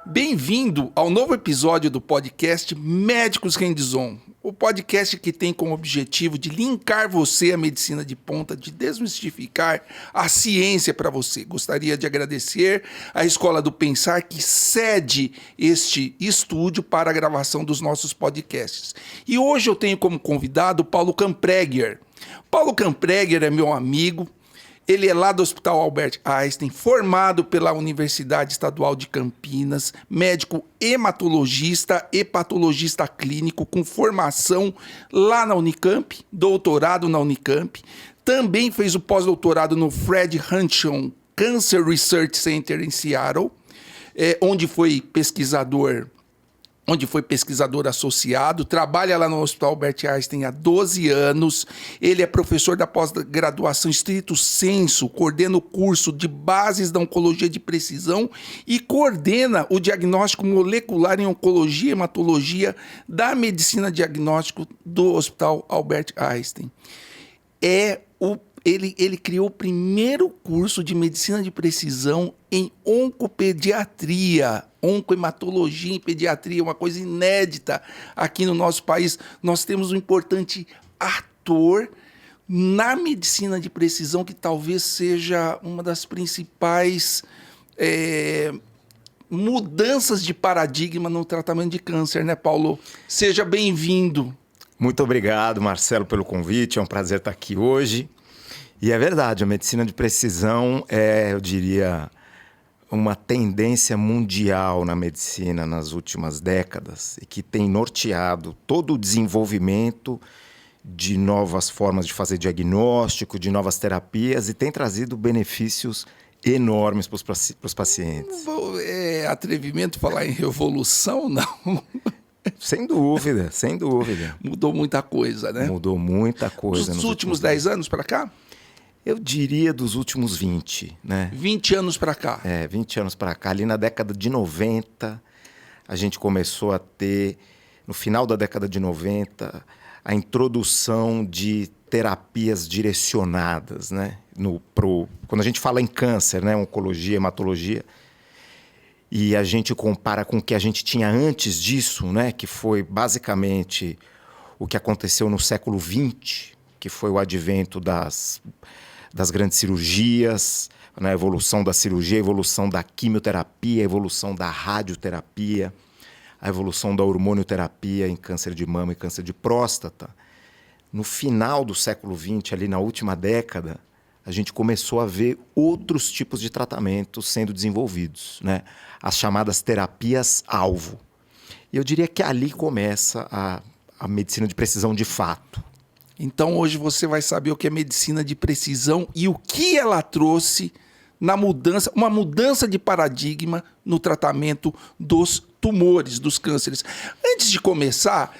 Bem-vindo ao novo episódio do podcast Médicos Hands-On, o podcast que tem como objetivo de linkar você à medicina de ponta, de desmistificar a ciência para você. Gostaria de agradecer à Escola do Pensar que cede este estúdio para a gravação dos nossos podcasts. E hoje eu tenho como convidado o Paulo Campreger. Paulo Campreger é meu amigo. Ele é lá do Hospital Albert Einstein, formado pela Universidade Estadual de Campinas, médico hematologista e patologista clínico, com formação lá na Unicamp, doutorado na Unicamp. Também fez o pós-doutorado no Fred Hutchinson Cancer Research Center em Seattle, onde foi pesquisador associado, trabalha lá no Hospital Albert Einstein há 12 anos, ele é professor da pós-graduação estrito sensu, coordena o curso de bases da oncologia de precisão e coordena o diagnóstico molecular em oncologia e hematologia da diagnóstico do Hospital Albert Einstein. Ele criou o primeiro curso de medicina de precisão em oncopediatria, oncohematologia em pediatria, uma coisa inédita aqui no nosso país. Nós temos um importante ator na medicina de precisão que talvez seja uma das principais mudanças de paradigma no tratamento de câncer, né, Paulo? Seja bem-vindo. Muito obrigado, Marcelo, pelo convite. É um prazer estar aqui hoje. E é verdade, a medicina de precisão eu diria, uma tendência mundial na medicina nas últimas décadas e que tem norteado todo o desenvolvimento de novas formas de fazer diagnóstico, de novas terapias e tem trazido benefícios enormes para os pacientes. É atrevimento falar em revolução, não? Sem dúvida, sem dúvida. Mudou muita coisa, né? Mudou muita coisa. Dos últimos 10 anos para cá? Eu diria dos últimos 20, né? 20 anos para cá. 20 anos para cá. Ali na década de 90, a gente começou a ter, no final da década de 90, a introdução de terapias direcionadas, né? Quando a gente fala em câncer, né? Oncologia, hematologia, e a gente compara com o que a gente tinha antes disso, né? Que foi basicamente o que aconteceu no século XX, que foi o advento das grandes cirurgias, né? A evolução da cirurgia, a evolução da quimioterapia, a evolução da radioterapia, a evolução da hormonioterapia em câncer de mama e câncer de próstata. No final do século XX, ali na última década, a gente começou a ver outros tipos de tratamentos sendo desenvolvidos, né? As chamadas terapias-alvo. E eu diria que ali começa a medicina de precisão de fato. Então hoje você vai saber o que é medicina de precisão e o que ela trouxe na mudança, uma mudança de paradigma no tratamento dos tumores, dos cânceres. Antes de começar,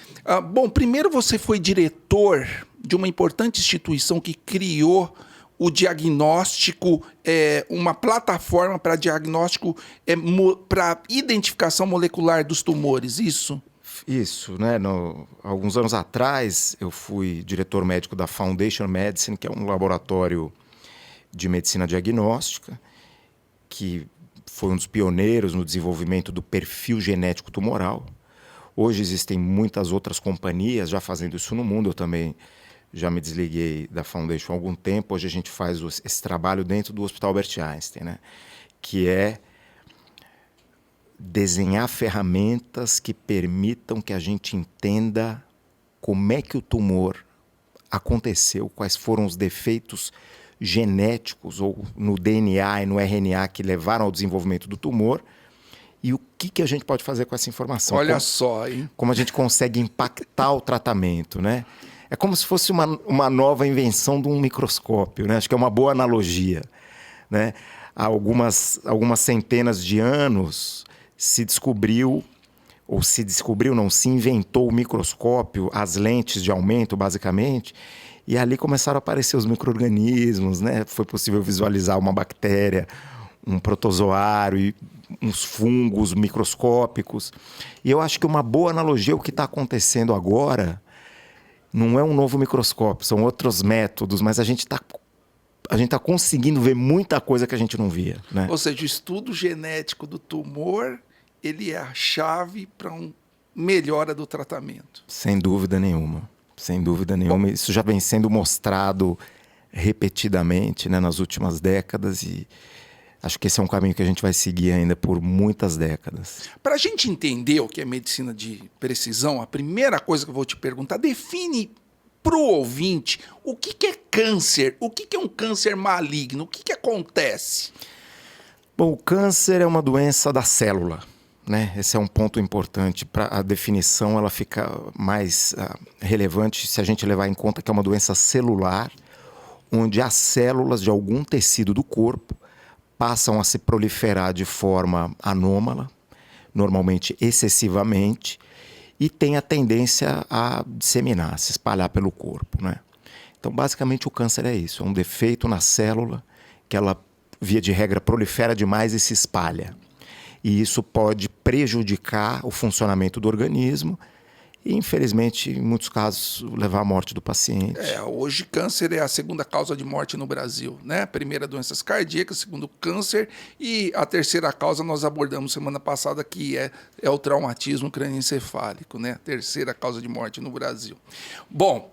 primeiro você foi diretor de uma importante instituição que criou o diagnóstico, uma plataforma para diagnóstico, para identificação molecular dos tumores, isso? Isso, né? Alguns anos atrás, eu fui diretor médico da Foundation Medicine, que é um laboratório de medicina diagnóstica, que foi um dos pioneiros no desenvolvimento do perfil genético tumoral. Hoje existem muitas outras companhias já fazendo isso no mundo. Eu também já me desliguei da Foundation há algum tempo. Hoje a gente faz esse trabalho dentro do Hospital Albert Einstein, né? Que é desenhar ferramentas que permitam que a gente entenda como é que o tumor aconteceu, quais foram os defeitos genéticos ou no DNA e no RNA que levaram ao desenvolvimento do tumor e o que a gente pode fazer com essa informação. Olha só, hein? Como a gente consegue impactar o tratamento, né? É como se fosse uma nova invenção de um microscópio, né? Acho que é uma boa analogia, né? Há algumas centenas de anos se inventou o microscópio, as lentes de aumento, basicamente, e ali começaram a aparecer os micro-organismos, né? Foi possível visualizar uma bactéria, um protozoário e uns fungos microscópicos. E eu acho que uma boa analogia, o que está acontecendo agora, não é um novo microscópio, são outros métodos, mas a gente está a gente está conseguindo ver muita coisa que a gente não via, né? Ou seja, o estudo genético do tumor, ele é a chave para uma melhora do tratamento. Sem dúvida nenhuma. Sem dúvida nenhuma. Isso já vem sendo mostrado repetidamente, né, nas últimas décadas, e acho que esse é um caminho que a gente vai seguir ainda por muitas décadas. Para a gente entender o que é medicina de precisão, a primeira coisa que eu vou te perguntar, define para o ouvinte o que é câncer, o que é um câncer maligno, o que acontece? Bom, o câncer é uma doença da célula, né? Esse é um ponto importante. Para a definição, ela fica mais relevante se a gente levar em conta que é uma doença celular, onde as células de algum tecido do corpo passam a se proliferar de forma anômala, normalmente excessivamente, e tem a tendência a disseminar, a se espalhar pelo corpo, né? Então, basicamente, o câncer é isso. É um defeito na célula que ela, via de regra, prolifera demais e se espalha. E isso pode prejudicar o funcionamento do organismo e, infelizmente, em muitos casos, levar à morte do paciente. Hoje câncer é a segunda causa de morte no Brasil, né? Primeira, doenças cardíacas, segundo, câncer, e a terceira causa nós abordamos semana passada, que é o traumatismo crânioencefálico, né? Terceira causa de morte no Brasil. Bom,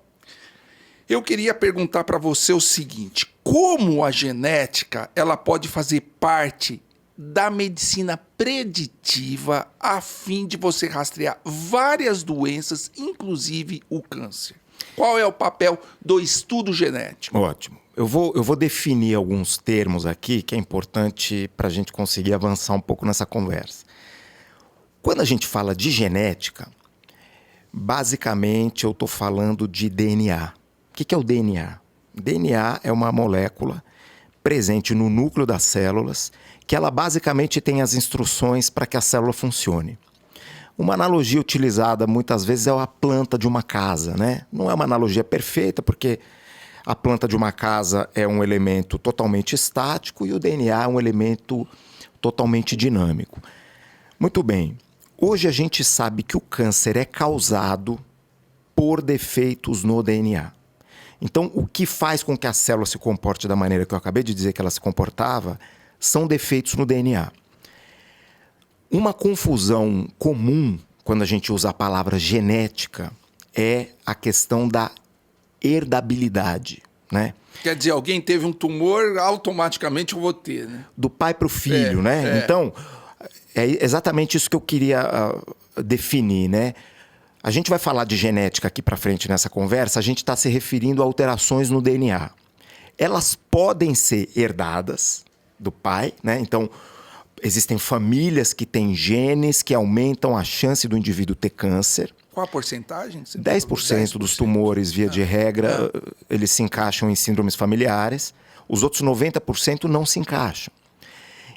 eu queria perguntar para você o seguinte: como a genética ela pode fazer parte da medicina preditiva a fim de você rastrear várias doenças, inclusive o câncer? Qual é o papel do estudo genético? Ótimo. Eu vou definir alguns termos aqui que é importante para a gente conseguir avançar um pouco nessa conversa. Quando a gente fala de genética, basicamente eu estou falando de DNA. O que é o DNA? DNA é uma molécula presente no núcleo das células, que ela basicamente tem as instruções para que a célula funcione. Uma analogia utilizada muitas vezes é a planta de uma casa, né? Não é uma analogia perfeita, porque a planta de uma casa é um elemento totalmente estático e o DNA é um elemento totalmente dinâmico. Muito bem, hoje a gente sabe que o câncer é causado por defeitos no DNA. Então, o que faz com que a célula se comporte da maneira que eu acabei de dizer que ela se comportava são defeitos no DNA. Uma confusão comum quando a gente usa a palavra genética é a questão da herdabilidade, né? Quer dizer, alguém teve um tumor, automaticamente eu vou ter, né? Do pai para o filho, né? Então, é exatamente isso que eu queria definir, né? A gente vai falar de genética aqui para frente nessa conversa, a gente está se referindo a alterações no DNA. Elas podem ser herdadas do pai, né? Então, existem famílias que têm genes que aumentam a chance do indivíduo ter câncer. Qual a porcentagem? 10% dos tumores, via de regra, eles se encaixam em síndromes familiares. Os outros 90% não se encaixam.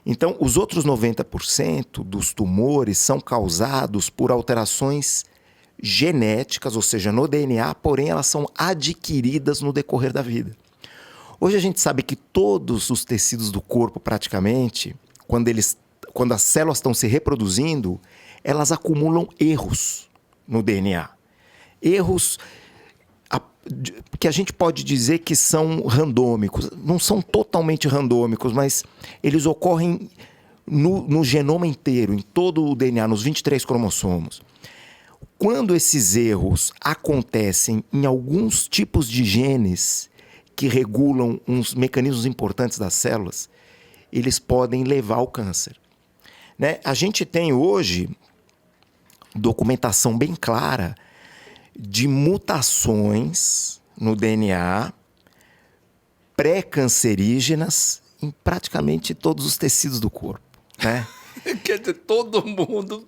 Então, os outros 90% dos tumores são causados por alterações genéticas, ou seja, no DNA, porém elas são adquiridas no decorrer da vida. Hoje a gente sabe que todos os tecidos do corpo, praticamente, quando as células estão se reproduzindo, elas acumulam erros no DNA. Erros que a gente pode dizer que são randômicos. Não são totalmente randômicos, mas eles ocorrem no genoma inteiro, em todo o DNA, nos 23 cromossomos. Quando esses erros acontecem em alguns tipos de genes que regulam uns mecanismos importantes das células, eles podem levar ao câncer, né? A gente tem hoje documentação bem clara de mutações no DNA pré-cancerígenas em praticamente todos os tecidos do corpo, né? Quer dizer, todo mundo...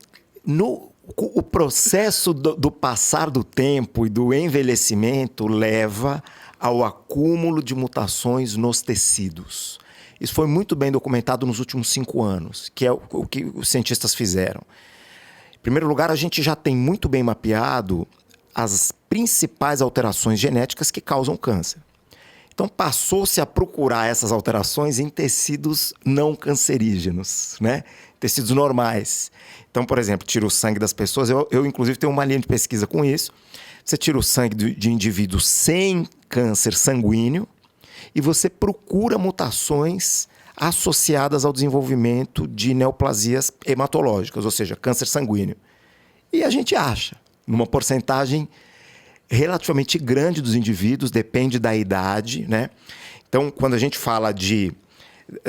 O processo do passar do tempo e do envelhecimento leva ao acúmulo de mutações nos tecidos. Isso foi muito bem documentado nos últimos 5 anos, que é o que os cientistas fizeram. Em primeiro lugar, a gente já tem muito bem mapeado as principais alterações genéticas que causam câncer. Então, passou-se a procurar essas alterações em tecidos não cancerígenos, né? Tecidos normais. Então, por exemplo, tira o sangue das pessoas. Eu inclusive, tenho uma linha de pesquisa com isso. Você tira o sangue de indivíduos sem câncer sanguíneo e você procura mutações associadas ao desenvolvimento de neoplasias hematológicas, ou seja, câncer sanguíneo. E a gente acha, numa porcentagem relativamente grande dos indivíduos, depende da idade, né? Então, quando a gente fala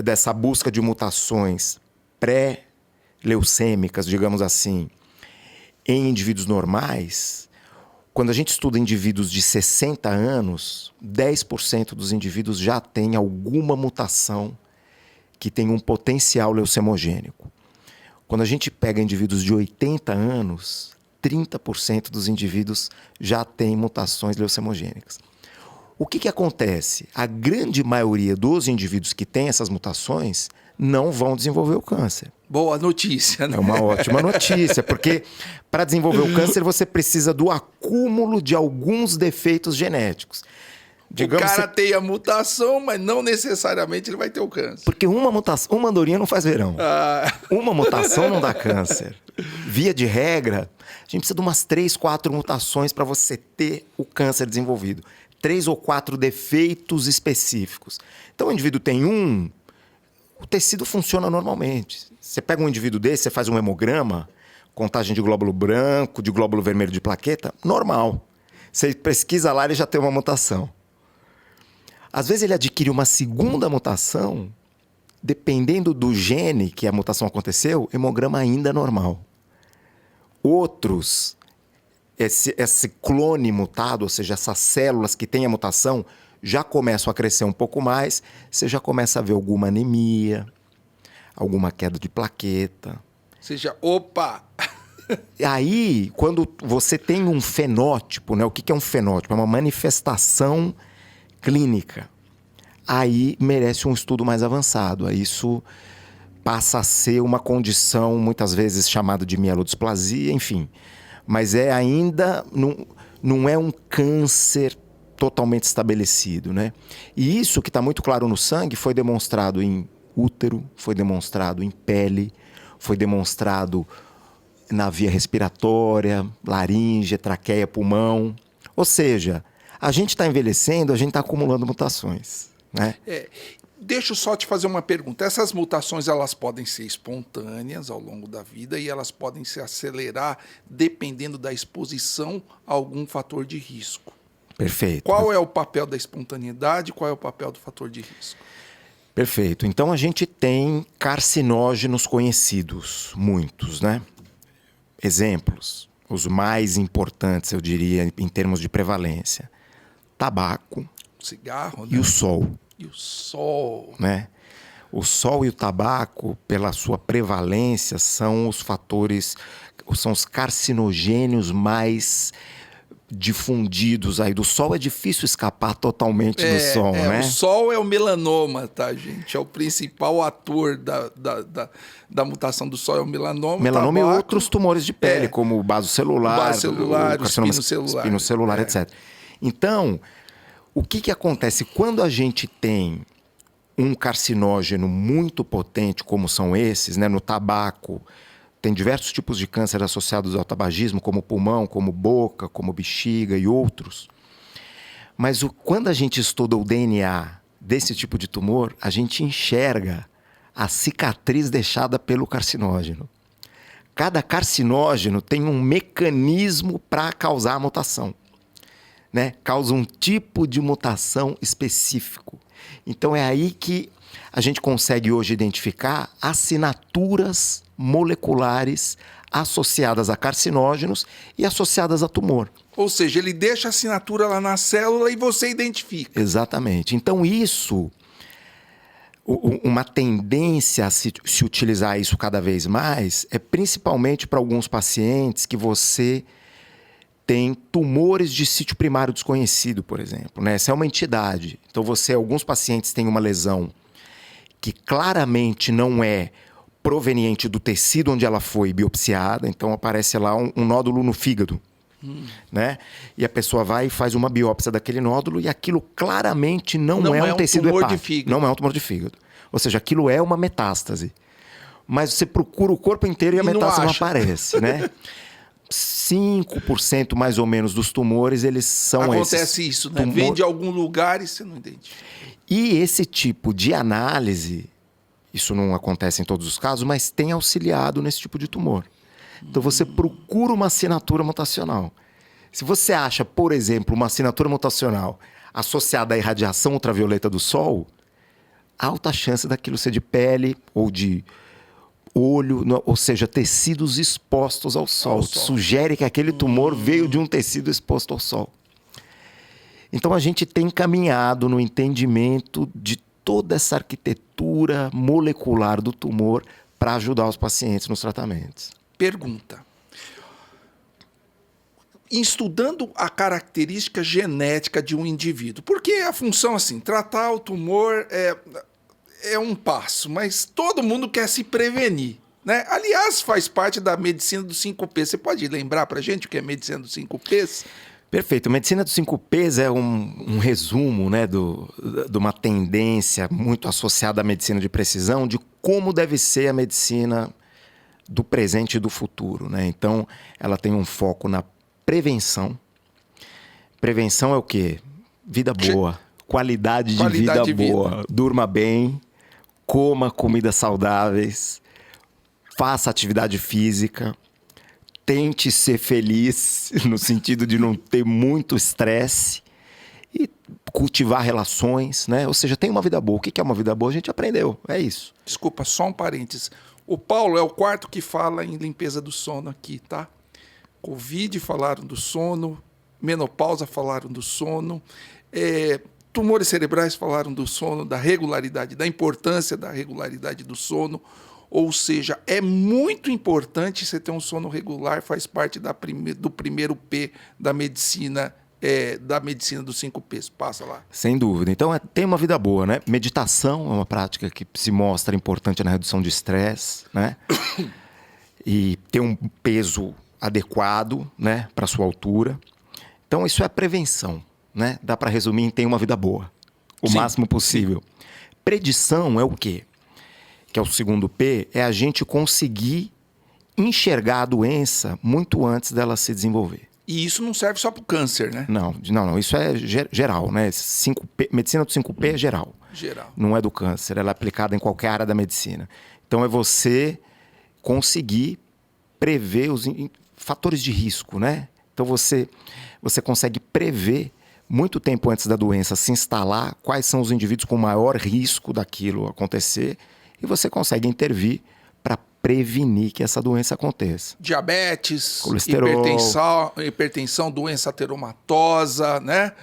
dessa busca de mutações pré-leucêmicas, digamos assim, em indivíduos normais, quando a gente estuda indivíduos de 60 anos, 10% dos indivíduos já têm alguma mutação que tem um potencial leucemogênico. Quando a gente pega indivíduos de 80 anos, 30% dos indivíduos já têm mutações leucemogênicas. O que acontece? A grande maioria dos indivíduos que têm essas mutações não vão desenvolver o câncer. Boa notícia, né? É uma ótima notícia, porque para desenvolver o câncer você precisa do acúmulo de alguns defeitos genéticos. Digamos, o cara tem a mutação, mas não necessariamente ele vai ter o câncer. Porque uma andorinha não faz verão. Uma mutação não dá câncer. Via de regra, a gente precisa de umas 3, 4 mutações para você ter o câncer desenvolvido. 3 ou 4 defeitos específicos. Então o indivíduo tem o tecido funciona normalmente. Você pega um indivíduo desse, você faz um hemograma, contagem de glóbulo branco, de glóbulo vermelho de plaqueta, normal. Você pesquisa lá, ele já tem uma mutação. Às vezes ele adquire uma segunda mutação, dependendo do gene que a mutação aconteceu, hemograma ainda é normal. Outros, esse clone mutado, ou seja, essas células que têm a mutação, já começam a crescer um pouco mais, você já começa a ver alguma anemia, alguma queda de plaqueta. Ou seja, opa! Aí, quando você tem um fenótipo, né? O que é um fenótipo? É uma manifestação clínica. Aí merece um estudo mais avançado. Aí isso passa a ser uma condição, muitas vezes chamada de mielodisplasia, enfim. Mas ainda não é um câncer totalmente estabelecido, né? E isso que está muito claro no sangue foi demonstrado em útero, foi demonstrado em pele, foi demonstrado na via respiratória, laringe, traqueia, pulmão. Ou seja, a gente está envelhecendo, a gente está acumulando mutações, né? Deixa eu só te fazer uma pergunta. Essas mutações, elas podem ser espontâneas ao longo da vida e elas podem se acelerar dependendo da exposição a algum fator de risco. Perfeito. Qual é o papel da espontaneidade e qual é o papel do fator de risco? Perfeito. Então a gente tem carcinógenos conhecidos, muitos, né? Exemplos, os mais importantes, eu diria, em termos de prevalência. Tabaco, cigarro, e né? o sol. E o sol. Né? O sol e o tabaco, pela sua prevalência, são os fatores, são os carcinogênios mais difundidos aí. Do sol é difícil escapar totalmente do sol, né? O sol é o melanoma, tá, gente? É o principal ator da mutação do sol, é o melanoma. Melanoma e outros tumores de pele, como o baso celular, o espino celular, etc. Então, o que acontece quando a gente tem um carcinógeno muito potente, como são esses, né? No tabaco, tem diversos tipos de câncer associados ao tabagismo, como pulmão, como boca, como bexiga e outros. Mas quando a gente estuda o DNA desse tipo de tumor, a gente enxerga a cicatriz deixada pelo carcinógeno. Cada carcinógeno tem um mecanismo para causar a mutação, né? Causa um tipo de mutação específico. Então é aí que a gente consegue hoje identificar assinaturas moleculares associadas a carcinógenos e associadas a tumor. Ou seja, ele deixa a assinatura lá na célula e você identifica. Exatamente. Então isso, uma tendência a se utilizar isso cada vez mais é principalmente para alguns pacientes que você tem tumores de sítio primário desconhecido, por exemplo, né? Essa é uma entidade. Então alguns pacientes têm uma lesão que claramente não é proveniente do tecido onde ela foi biopsiada, então aparece lá um nódulo no fígado, né? E a pessoa vai e faz uma biópsia daquele nódulo e aquilo claramente não é um tecido hepático, não é um tumor de fígado. Ou seja, aquilo é uma metástase. Mas você procura o corpo inteiro e a metástase não aparece, né? 5% mais ou menos dos tumores, eles são Acontece isso, né? Vem de algum lugar e você não identifica. E esse tipo de análise, isso não acontece em todos os casos, mas tem auxiliado nesse tipo de tumor. Então você procura uma assinatura mutacional. Se você acha, por exemplo, uma assinatura mutacional associada à irradiação ultravioleta do Sol, alta chance daquilo ser de pele ou de olho, ou seja, tecidos expostos ao Sol. Sugere que aquele tumor veio de um tecido exposto ao Sol. Então a gente tem caminhado no entendimento de toda essa arquitetura molecular do tumor para ajudar os pacientes nos tratamentos. Pergunta. Estudando a característica genética de um indivíduo, porque a função, assim, tratar o tumor é um passo, mas todo mundo quer se prevenir, né? Aliás, faz parte da medicina dos 5Ps. Você pode lembrar pra gente o que é medicina dos 5Ps? Perfeito. A medicina dos 5Ps é um resumo, né, de uma tendência muito associada à medicina de precisão de como deve ser a medicina do presente e do futuro, né? Então, ela tem um foco na prevenção. Prevenção é o quê? Vida boa, qualidade de vida boa. Durma bem, coma comidas saudáveis, faça atividade física, tente ser feliz, no sentido de não ter muito estresse e cultivar relações, né? Ou seja, tem uma vida boa. O que é uma vida boa? A gente aprendeu, é isso. Desculpa, só um parênteses. O Paulo é o quarto que fala em limpeza do sono aqui, tá? Covid falaram do sono, menopausa falaram do sono, tumores cerebrais falaram do sono, da regularidade, da importância da regularidade do sono. Ou seja, é muito importante você ter um sono regular, faz parte do primeiro P da medicina dos 5Ps. Passa lá. Sem dúvida. Então, tem uma vida boa, né? Meditação é uma prática que se mostra importante na redução de estresse, né? E ter um peso adequado, né, para sua altura. Então, isso é prevenção, né? Dá para resumir em ter uma vida boa, o máximo possível. Predição é o quê? Que é o segundo P, é a gente conseguir enxergar a doença muito antes dela se desenvolver. E isso não serve só para o câncer, né? Não. Isso é geral, né? 5P, medicina do 5P é geral. Geral. Não é do câncer, ela é aplicada em qualquer área da medicina. Então, é você conseguir prever os fatores de risco, né? Então, você consegue prever muito tempo antes da doença se instalar quais são os indivíduos com maior risco daquilo acontecer e você consegue intervir para prevenir que essa doença aconteça. Diabetes, colesterol, hipertensão, doença ateromatosa, né?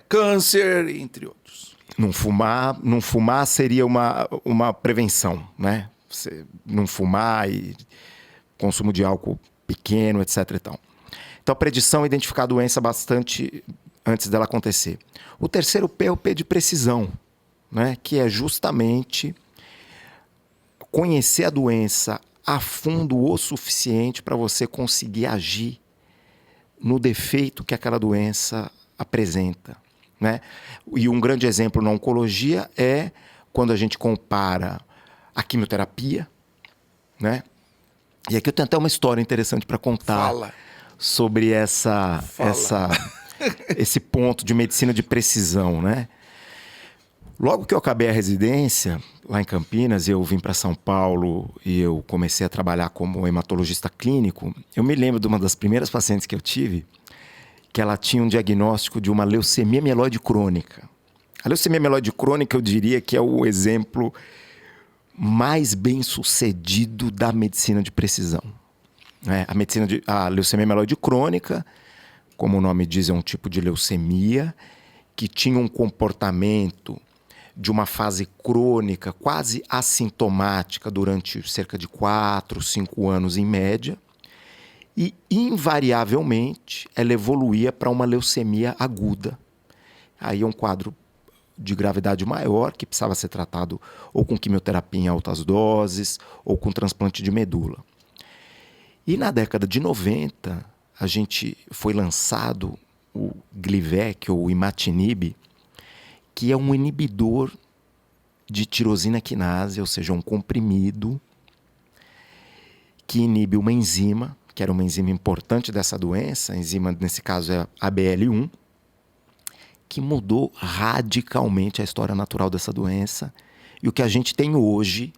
Câncer, entre outros. Não fumar seria uma prevenção, né? Você não fumar e consumo de álcool pequeno, etc. e tal. Então, a predição é identificar a doença bastante antes dela acontecer. O terceiro P é o P de precisão, né? Que é justamente conhecer a doença a fundo o suficiente para você conseguir agir no defeito que aquela doença apresenta, né? E um grande exemplo na oncologia é quando a gente compara a quimioterapia, né? E aqui eu tenho até uma história interessante para contar. Fala. Sobre esse ponto de medicina de precisão, né? Logo que eu acabei a residência, lá em Campinas, e eu vim para São Paulo e eu comecei a trabalhar como hematologista clínico, eu me lembro de uma das primeiras pacientes que eu tive, que ela tinha um diagnóstico de uma leucemia mieloide crônica. A leucemia mieloide crônica, eu diria que é o exemplo mais bem sucedido da medicina de precisão. A leucemia mieloide crônica, como o nome diz, é um tipo de leucemia que tinha um comportamento de uma fase crônica quase assintomática durante cerca de 4, 5 anos em média e, invariavelmente, ela evoluía para uma leucemia aguda. Aí é um quadro de gravidade maior que precisava ser tratado ou com quimioterapia em altas doses ou com transplante de medula. E na década de 90, foi lançado o Glivec, ou imatinib, que é um inibidor de tirosina quinase, ou seja, um comprimido que inibe uma enzima que era uma enzima importante dessa doença, a enzima, nesse caso, é a ABL1, que mudou radicalmente a história natural dessa doença. E o que a gente tem hoje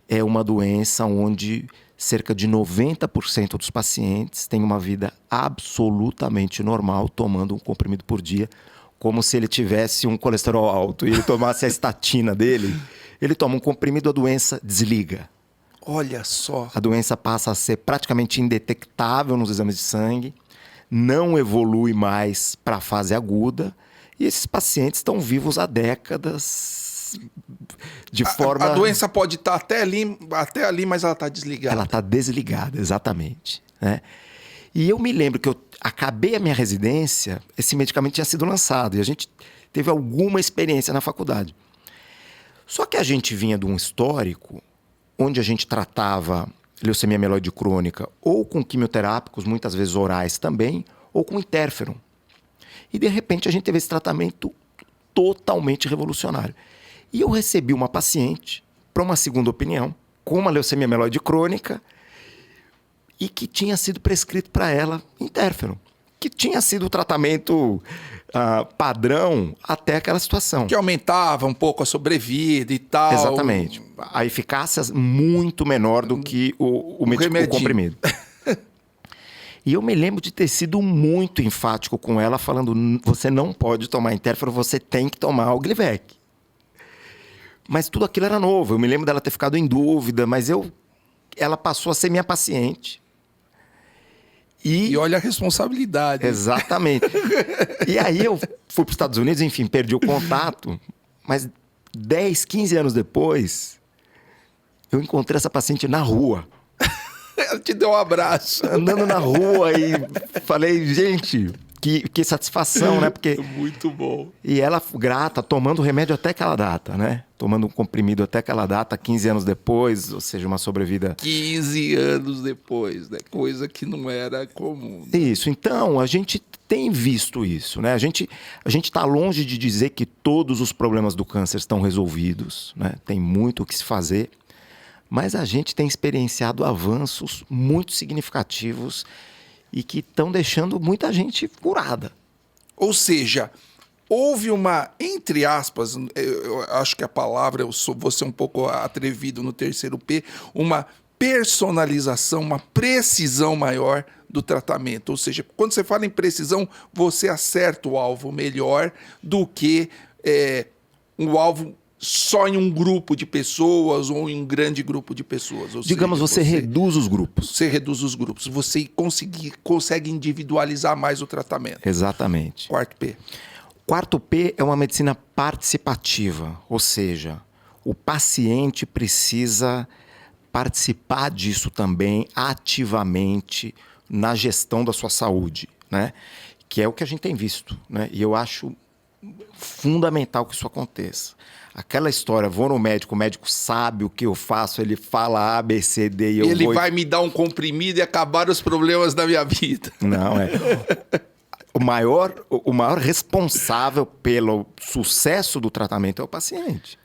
é uma doença onde cerca de 90% dos pacientes têm uma vida absolutamente normal, tomando um comprimido por dia, como se ele tivesse um colesterol alto e ele tomasse a estatina dele. Ele toma um comprimido, a doença desliga. Olha só. A doença passa a ser praticamente indetectável nos exames de sangue, não evolui mais para a fase aguda, e esses pacientes estão vivos há décadas de forma... A doença pode estar até ali, mas ela está desligada. Ela está desligada, exatamente, né? E eu me lembro que eu acabei a minha residência, esse medicamento tinha sido lançado, e a gente teve alguma experiência na faculdade. Só que a gente vinha de um histórico onde a gente tratava leucemia mieloide crônica ou com quimioterápicos, muitas vezes orais também, ou com interferon. E, de repente, a gente teve esse tratamento totalmente revolucionário. E eu recebi uma paciente para uma segunda opinião, com uma leucemia mieloide crônica, e que tinha sido prescrito para ela interferon, que tinha sido o tratamento padrão até aquela situação. Que aumentava um pouco a sobrevida e tal. Exatamente. A eficácia muito menor do que o comprimido. E eu me lembro de ter sido muito enfático com ela, falando, você não pode tomar interferon, você tem que tomar o Glivec. Mas tudo aquilo era novo. Eu me lembro dela ter ficado em dúvida, mas ela passou a ser minha paciente. E olha a responsabilidade. Exatamente. E aí eu fui para os Estados Unidos, enfim, perdi o contato. Mas 10, 15 anos depois, eu encontrei essa paciente na rua. Ela te deu um abraço. Andando na rua e falei, gente, que satisfação, né? Porque... Muito bom. E ela grata, tomando o remédio até aquela data, né? Tomando um comprimido até aquela data, 15 anos depois, ou seja, uma sobrevida... 15 anos depois, né? Coisa que não era comum. Isso, então a gente tem visto isso, né? A gente está longe de dizer que todos os problemas do câncer estão resolvidos, né? Tem muito o que se fazer, mas a gente tem experienciado avanços muito significativos e que estão deixando muita gente curada. Ou seja, houve uma, entre aspas, eu acho que a palavra, vou ser um pouco atrevido no terceiro P, uma personalização, uma precisão maior do tratamento. Ou seja, quando você fala em precisão, você acerta o alvo melhor do que um alvo só em um grupo de pessoas ou em um grande grupo de pessoas. Ou Digamos, seja, você reduz os grupos. Você reduz os grupos. Você consegue individualizar mais o tratamento. Exatamente. Quarto P. Quarto P é uma medicina participativa, ou seja, o paciente precisa participar disso também ativamente na gestão da sua saúde, né? Que é o que a gente tem visto, né? E eu acho fundamental que isso aconteça. Aquela história, vou no médico, o médico sabe o que eu faço, ele fala A, B, C, D e eu ele vou... vai me dar um comprimido e acabar os problemas da minha vida. Não, o maior responsável pelo sucesso do tratamento é o paciente.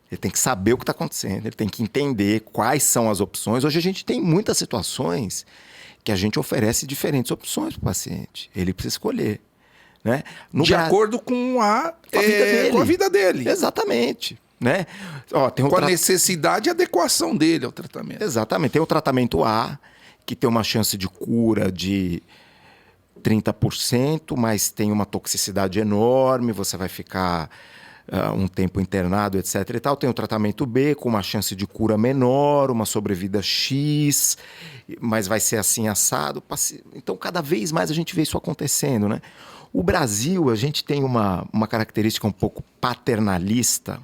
Ele tem que saber o que está acontecendo, ele tem que entender quais são as opções. Hoje a gente tem muitas situações que a gente oferece diferentes opções para o paciente. Ele precisa escolher. Né? De acordo com a vida dele. Exatamente. Né? Tem com a necessidade e adequação dele ao tratamento. Exatamente. Tem o tratamento A, que tem uma chance de cura de 30%, mas tem uma toxicidade enorme, você vai ficar um tempo internado, etc. e tal. Tem o tratamento B, com uma chance de cura menor, uma sobrevida X, mas vai ser assim assado. Então, cada vez mais a gente vê isso acontecendo, né? O Brasil, a gente tem uma característica um pouco paternalista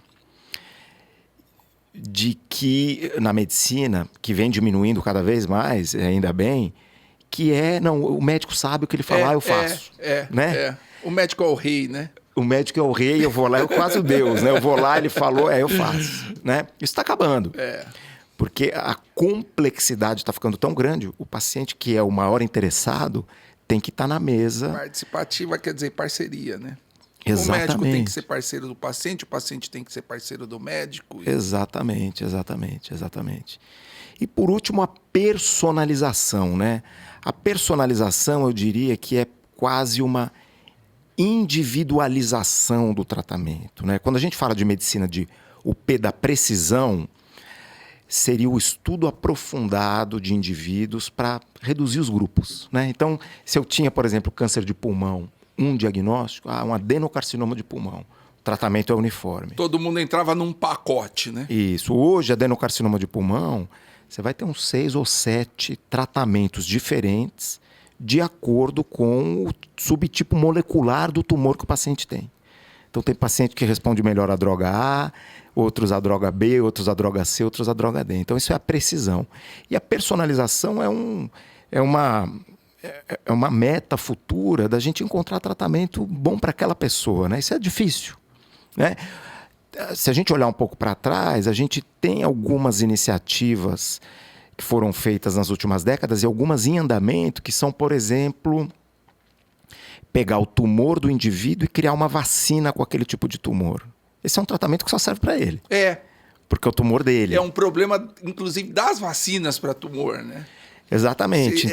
de que, na medicina, que vem diminuindo cada vez mais, ainda bem, que não, o médico sabe o que ele falar, eu faço. Né? O médico é o rei, né? O médico é o rei, eu vou lá, eu quase o Deus, né? Eu vou lá, ele falou, eu faço. Né? Isso está acabando. Porque a complexidade está ficando tão grande, o paciente que é o maior interessado tem que estar na mesa. Participativa quer dizer parceria, né? Exatamente. O médico tem que ser parceiro do paciente, o paciente tem que ser parceiro do médico. Exatamente. E por último, a personalização, né? A personalização, eu diria que é quase uma individualização do tratamento, né? Quando a gente fala de medicina o P da precisão, seria o estudo aprofundado de indivíduos para reduzir os grupos, né? Então, se eu tinha, por exemplo, câncer de pulmão, um diagnóstico, um adenocarcinoma de pulmão, o tratamento é uniforme. Todo mundo entrava num pacote, né? Isso. Hoje, adenocarcinoma de pulmão, você vai ter uns 6 ou 7 tratamentos diferentes de acordo com o subtipo molecular do tumor que o paciente tem. Então, tem paciente que responde melhor à droga A, outros à droga B, outros à droga C, outros à droga D. Então, isso é a precisão. E a personalização é uma meta futura da gente encontrar tratamento bom para aquela pessoa, né? Isso é difícil, né? Se a gente olhar um pouco para trás, a gente tem algumas iniciativas que foram feitas nas últimas décadas e algumas em andamento que são, por exemplo, pegar o tumor do indivíduo e criar uma vacina com aquele tipo de tumor. Esse é um tratamento que só serve para ele. Porque é o tumor dele. É um problema, inclusive, das vacinas para tumor, né? Exatamente.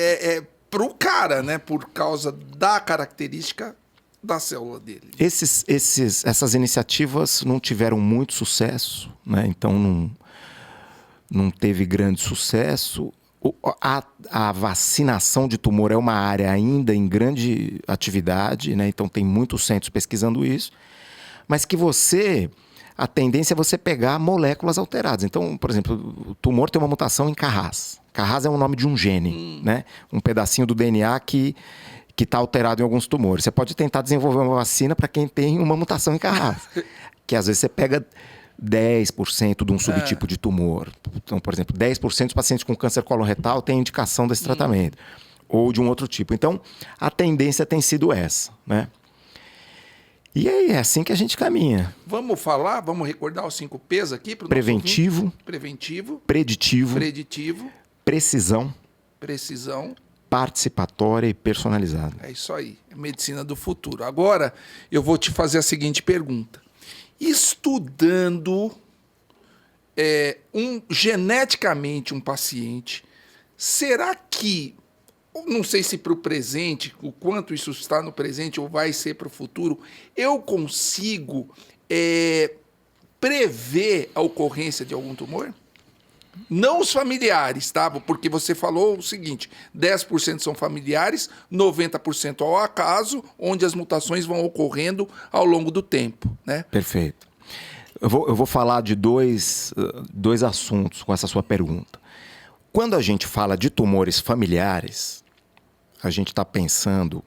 Para o cara, né? Por causa da característica da célula dele. Essas iniciativas não tiveram muito sucesso, né? Então não teve grande sucesso. A vacinação de tumor é uma área ainda em grande atividade, né? Então tem muitos centros pesquisando isso, mas que a tendência é você pegar moléculas alteradas. Então, por exemplo, o tumor tem uma mutação em Carras. Carras é o nome de um gene, né? Um pedacinho do DNA que está alterado em alguns tumores. Você pode tentar desenvolver uma vacina para quem tem uma mutação em Carras, que às vezes você pega 10% de um subtipo de tumor. Então, por exemplo, 10% dos pacientes com câncer coloretal têm indicação desse tratamento, ou de um outro tipo. Então, a tendência tem sido essa, né? E aí, é assim que a gente caminha. Vamos recordar os 5 P's aqui para o preventivo, preditivo, precisão, participatória e personalizada. É isso aí, é medicina do futuro. Agora, eu vou te fazer a seguinte pergunta. Estudando geneticamente um paciente, será que, não sei se para o presente, o quanto isso está no presente ou vai ser para o futuro, eu consigo prever a ocorrência de algum tumor? Não os familiares, tá? Porque você falou o seguinte, 10% são familiares, 90% ao acaso, onde as mutações vão ocorrendo ao longo do tempo, né? Perfeito. Eu vou falar de dois assuntos com essa sua pergunta. Quando a gente fala de tumores familiares, a gente está pensando,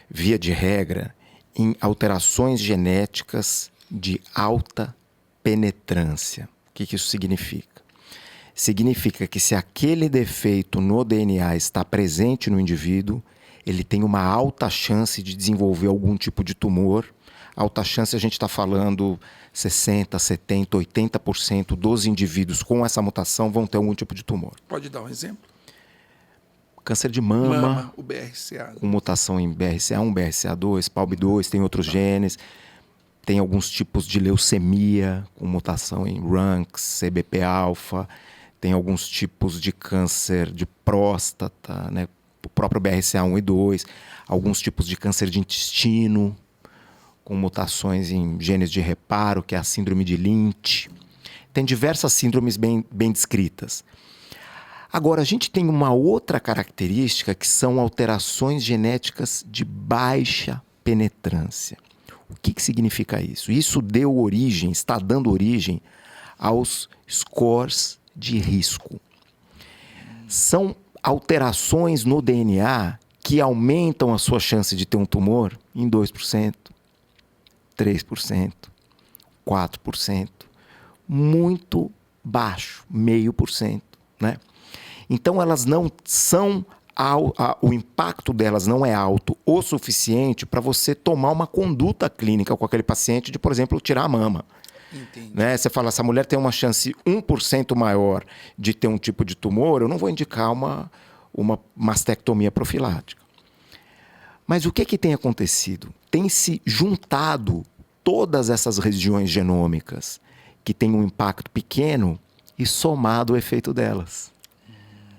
via de regra, em alterações genéticas de alta penetrância. O que isso significa? Significa que se aquele defeito no DNA está presente no indivíduo, ele tem uma alta chance de desenvolver algum tipo de tumor. Alta chance, a gente está falando 60%, 70%, 80% dos indivíduos com essa mutação vão ter algum tipo de tumor. Pode dar um exemplo? Câncer de mama, o BRCA. Com mutação em BRCA1, BRCA2, PALB2, tem outros genes. Tem alguns tipos de leucemia com mutação em RUNX, CBP-alfa. Tem alguns tipos de câncer de próstata, né? O próprio BRCA1 e 2. Alguns tipos de câncer de intestino, com mutações em genes de reparo, que é a síndrome de Lynch. Tem diversas síndromes bem descritas. Agora, a gente tem uma outra característica que são alterações genéticas de baixa penetrância. O que significa isso? Isso está dando origem aos scores de risco. São alterações no DNA que aumentam a sua chance de ter um tumor em 2%, 3%, 4%, muito baixo, 0,5%, né? Então elas não são, o impacto delas não é alto o suficiente para você tomar uma conduta clínica com aquele paciente de, por exemplo, tirar a mama. Entendi. Né? Você fala, essa mulher tem uma chance 1% maior de ter um tipo de tumor, eu não vou indicar uma mastectomia profilática. Mas o que tem acontecido? Tem se juntado todas essas regiões genômicas que têm um impacto pequeno e somado o efeito delas.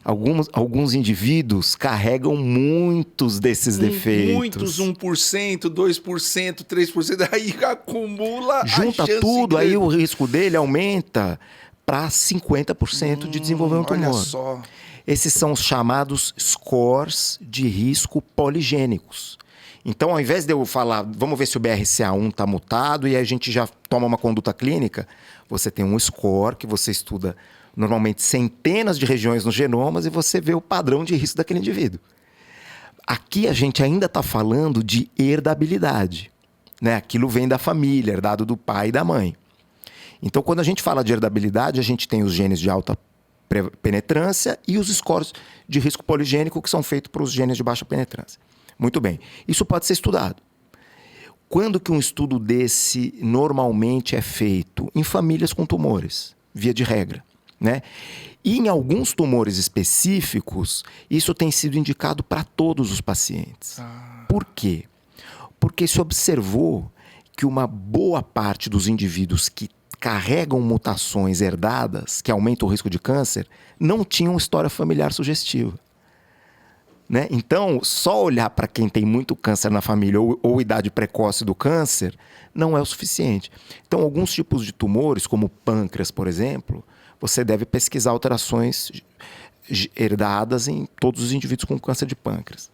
Alguns indivíduos carregam muitos desses defeitos. Muitos, 1%, 2%, 3%, aí acumula Junta a chance tudo, grande. aí o risco dele aumenta para 50% de desenvolver um tumor. Olha só. Esses são os chamados scores de risco poligênicos. Então, ao invés de eu falar, vamos ver se o BRCA1 está mutado e a gente já toma uma conduta clínica, você tem um score que você estuda normalmente centenas de regiões nos genomas e você vê o padrão de risco daquele indivíduo. Aqui a gente ainda está falando de herdabilidade, né? Aquilo vem da família, herdado do pai e da mãe. Então, quando a gente fala de herdabilidade, a gente tem os genes de alta penetrância e os scores de risco poligênico que são feitos para os genes de baixa penetrância. Muito bem. Isso pode ser estudado. Quando que um estudo desse normalmente é feito? Em famílias com tumores, via de regra, né? E em alguns tumores específicos, isso tem sido indicado para todos os pacientes. Por quê? Porque se observou que uma boa parte dos indivíduos que carregam mutações herdadas, que aumentam o risco de câncer, não tinham história familiar sugestiva. Né? Então, só olhar para quem tem muito câncer na família ou idade precoce do câncer não é o suficiente. Então, alguns tipos de tumores, como pâncreas, por exemplo, você deve pesquisar alterações herdadas em todos os indivíduos com câncer de pâncreas.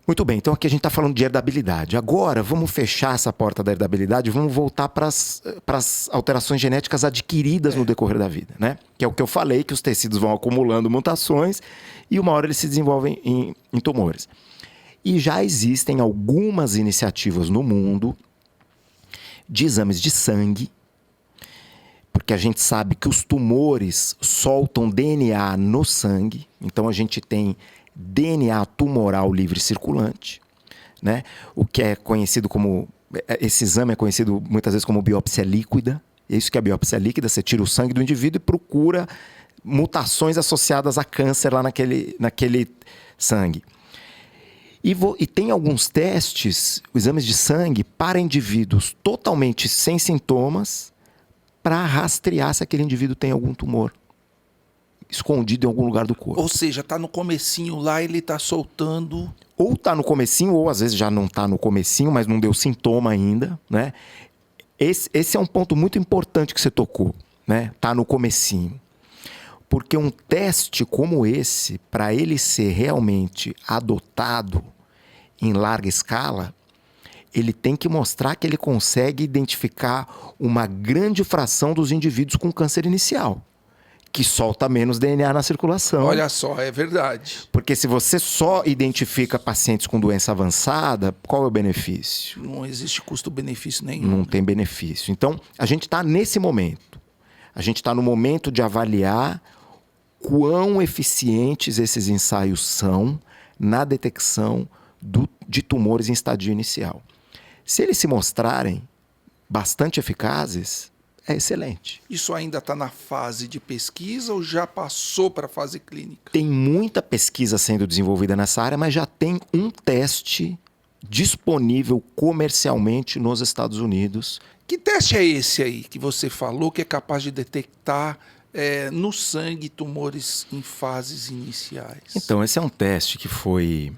Muito bem, então aqui a gente está falando de herdabilidade. Agora, vamos fechar essa porta da herdabilidade e vamos voltar para as alterações genéticas adquiridas no decorrer da vida, né? Que é o que eu falei, que os tecidos vão acumulando mutações e uma hora eles se desenvolvem em tumores. E já existem algumas iniciativas no mundo de exames de sangue, porque a gente sabe que os tumores soltam DNA no sangue, então a gente tem DNA tumoral livre circulante, né? O que é conhecido como... Esse exame é conhecido muitas vezes como biópsia líquida. É isso que é a biópsia líquida. Você tira o sangue do indivíduo e procura mutações associadas a câncer lá naquele sangue. E tem alguns testes, exames de sangue, para indivíduos totalmente sem sintomas, para rastrear se aquele indivíduo tem algum tumor escondido em algum lugar do corpo. Ou seja, tá no comecinho lá, ele tá soltando... Ou tá no comecinho, ou às vezes já não tá no comecinho, mas não deu sintoma ainda, né? Esse é um ponto muito importante que você tocou, né? Tá no comecinho. Porque um teste como esse, para ele ser realmente adotado em larga escala, ele tem que mostrar que ele consegue identificar uma grande fração dos indivíduos com câncer inicial, que solta menos DNA na circulação. Olha só, é verdade. Porque se você só identifica pacientes com doença avançada, qual é o benefício? Não existe custo-benefício nenhum. Não tem benefício. Então, a gente está nesse momento. A gente está no momento de avaliar quão eficientes esses ensaios são na detecção de tumores em estadio inicial. Se eles se mostrarem bastante eficazes, é excelente. Isso ainda está na fase de pesquisa ou já passou para a fase clínica? Tem muita pesquisa sendo desenvolvida nessa área, mas já tem um teste disponível comercialmente nos Estados Unidos. Que teste é esse aí que você falou que é capaz de detectar no sangue tumores em fases iniciais? Então, esse é um teste que foi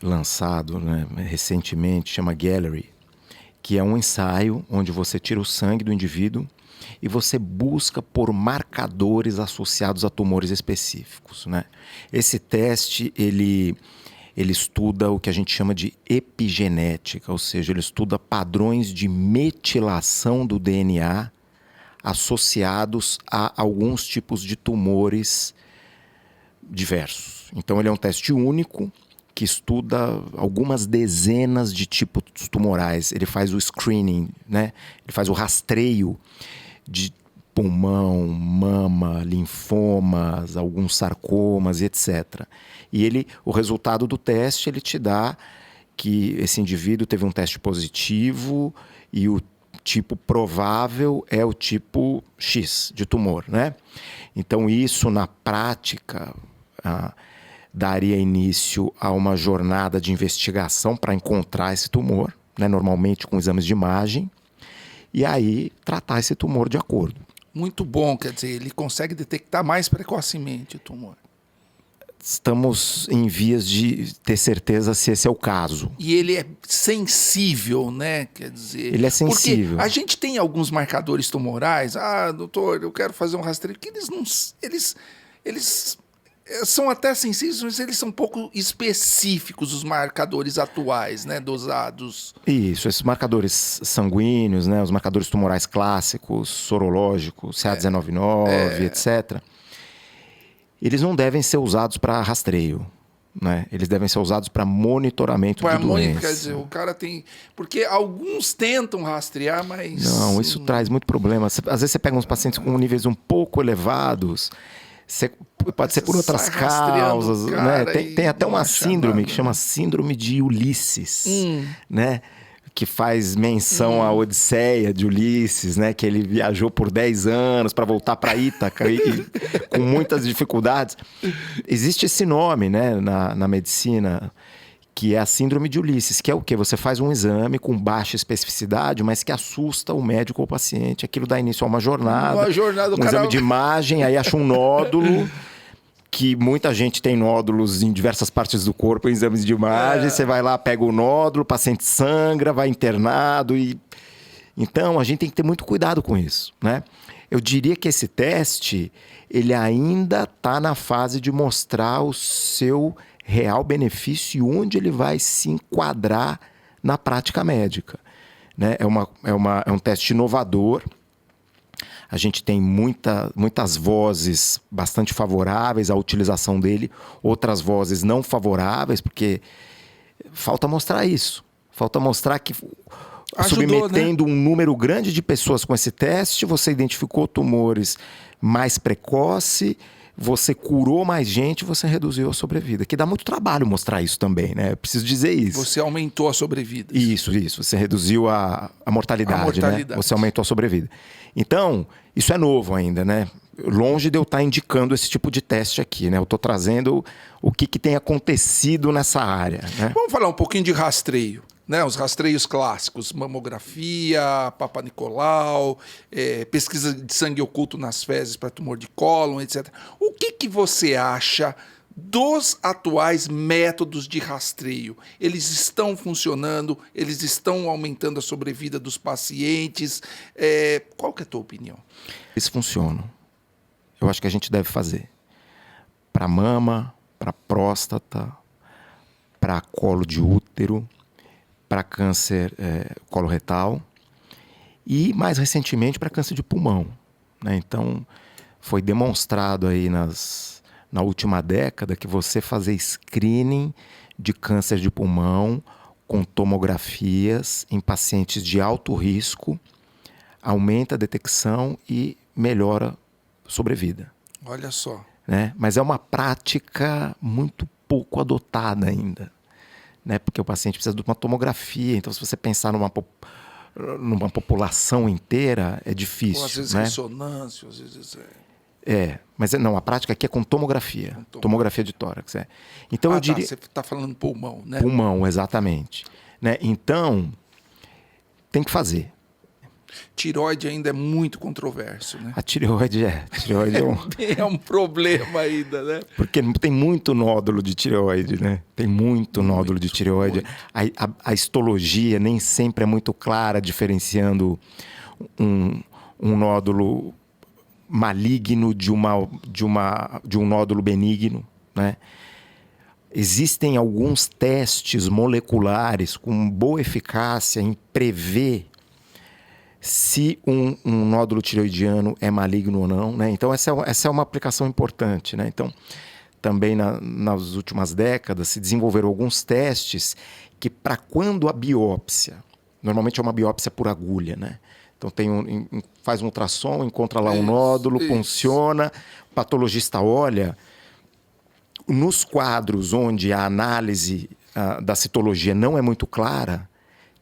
lançado, né, recentemente, chama Gallery, que é um ensaio onde você tira o sangue do indivíduo e você busca por marcadores associados a tumores específicos, né? Esse teste, ele estuda o que a gente chama de epigenética, ou seja, ele estuda padrões de metilação do DNA associados a alguns tipos de tumores diversos. Então, ele é um teste único que estuda algumas dezenas de tipos tumorais. Ele faz o screening, né? Ele faz o rastreio de pulmão, mama, linfomas, alguns sarcomas, etc. E o resultado do teste, ele te dá que esse indivíduo teve um teste positivo e o tipo provável é o tipo X de tumor, né? Então, isso na prática daria início a uma jornada de investigação para encontrar esse tumor, né? Normalmente com exames de imagem, e aí tratar esse tumor de acordo. Muito bom, quer dizer, ele consegue detectar mais precocemente o tumor. Estamos em vias de ter certeza se esse é o caso. E ele é sensível, né? Quer dizer... Ele é sensível. Porque a gente tem alguns marcadores tumorais. Ah, doutor, eu quero fazer um rastreio. Que eles não... Eles são até sensíveis, mas eles são um pouco específicos, os marcadores atuais, né? Dosados. Isso, esses marcadores sanguíneos, né? Os marcadores tumorais clássicos, sorológicos, CA129, etc. Eles não devem ser usados para rastreio, né? Eles devem ser usados para monitoramento de doença. Quer dizer, o cara tem... Porque alguns tentam rastrear, mas... Não, isso traz muito problema. Às vezes você pega uns pacientes com níveis um pouco elevados, pode ser por outras causas, né? Tem até uma síndrome que chama Síndrome de Ulisses, né? Que faz menção à Odisseia de Ulisses, né? Que ele viajou por 10 anos para voltar para Ítaca e com muitas dificuldades. Existe esse nome, né, na medicina, que é a Síndrome de Ulisses, que é o quê? Você faz um exame com baixa especificidade, mas que assusta o médico ou o paciente. Aquilo dá início a uma jornada exame de imagem, aí acha um nódulo... que muita gente tem nódulos em diversas partes do corpo em exames de imagem. Você vai lá, pega o nódulo, o paciente sangra, vai internado. Então, a gente tem que ter muito cuidado com isso, né? Eu diria que esse teste, ele ainda está na fase de mostrar o seu real benefício e onde ele vai se enquadrar na prática médica, né? É um teste inovador. A gente tem muitas vozes bastante favoráveis à utilização dele, outras vozes não favoráveis, porque falta mostrar isso. Falta mostrar que, submetendo um número grande de pessoas com esse teste, você identificou tumores mais precoce, você curou mais gente, você reduziu a sobrevida. Que dá muito trabalho mostrar isso também, né? Eu preciso dizer isso. Você aumentou a sobrevida. Isso. Você reduziu a mortalidade, né? Você aumentou a sobrevida. Então, isso é novo ainda, né? Longe de eu estar indicando esse tipo de teste aqui, né? Eu estou trazendo o que tem acontecido nessa área, né? Vamos falar um pouquinho de rastreio, né? Os rastreios clássicos, mamografia, Papa Nicolau, pesquisa de sangue oculto nas fezes para tumor de cólon, etc. O que você acha dos atuais métodos de rastreio? Eles estão funcionando? Eles estão aumentando a sobrevida dos pacientes? Qual que é a tua opinião? Eles funcionam. Eu acho que a gente deve fazer. Para mama, para próstata, para colo de útero, para câncer coloretal e, mais recentemente, para câncer de pulmão, né? Então, foi demonstrado aí na última década que você fazer screening de câncer de pulmão com tomografias em pacientes de alto risco aumenta a detecção e melhora a sobrevida. Olha só. Né? Mas é uma prática muito pouco adotada ainda, né? Porque o paciente precisa de uma tomografia. Então, se você pensar numa população inteira, é difícil. Ou às vezes né? ressonância, às vezes... Mas não, a prática aqui é com tomografia. Tomografia de tórax. Então, eu diria... Você está falando pulmão, né? Pulmão, exatamente. Né? Então, tem que fazer. Tireoide ainda é muito controverso, né? A tireoide é um problema ainda, né? Porque tem muito nódulo de tireoide, né? Tem muito nódulo de tireoide. A histologia nem sempre é muito clara, diferenciando um nódulo maligno de um nódulo benigno, né? Existem alguns testes moleculares com boa eficácia em prever se um nódulo tireoidiano é maligno ou não, né? Então, essa é uma aplicação importante, né? Então, também nas últimas décadas se desenvolveram alguns testes que, para quando a biópsia, normalmente é uma biópsia por agulha, né? Então, faz um ultrassom, encontra lá um nódulo, funciona, o patologista olha. Nos quadros onde a análise da citologia não é muito clara,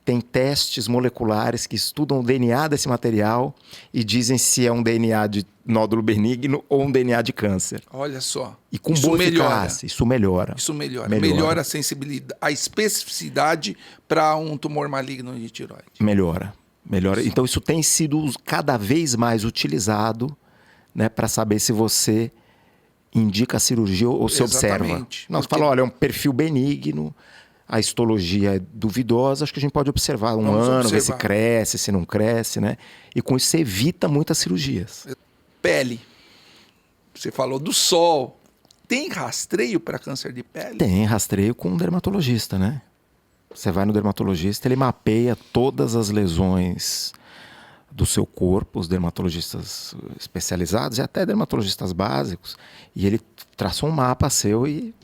tem testes moleculares que estudam o DNA desse material e dizem se é um DNA de nódulo benigno ou um DNA de câncer. Olha só. E com boa eficácia. Isso melhora. Melhora a sensibilidade, a especificidade para um tumor maligno de tireoide. Melhora. Melhora. Então, isso tem sido cada vez mais utilizado, né, para saber se você indica a cirurgia ou se observa. Nós falamos, olha, é um perfil benigno, a histologia é duvidosa, acho que a gente pode observar ver se cresce, se não cresce, né? E com isso você evita muitas cirurgias. Pele. Você falou do sol. Tem rastreio para câncer de pele? Tem rastreio com um dermatologista, né? Você vai no dermatologista, ele mapeia todas as lesões do seu corpo, os dermatologistas especializados e até dermatologistas básicos, e ele traça um mapa seu e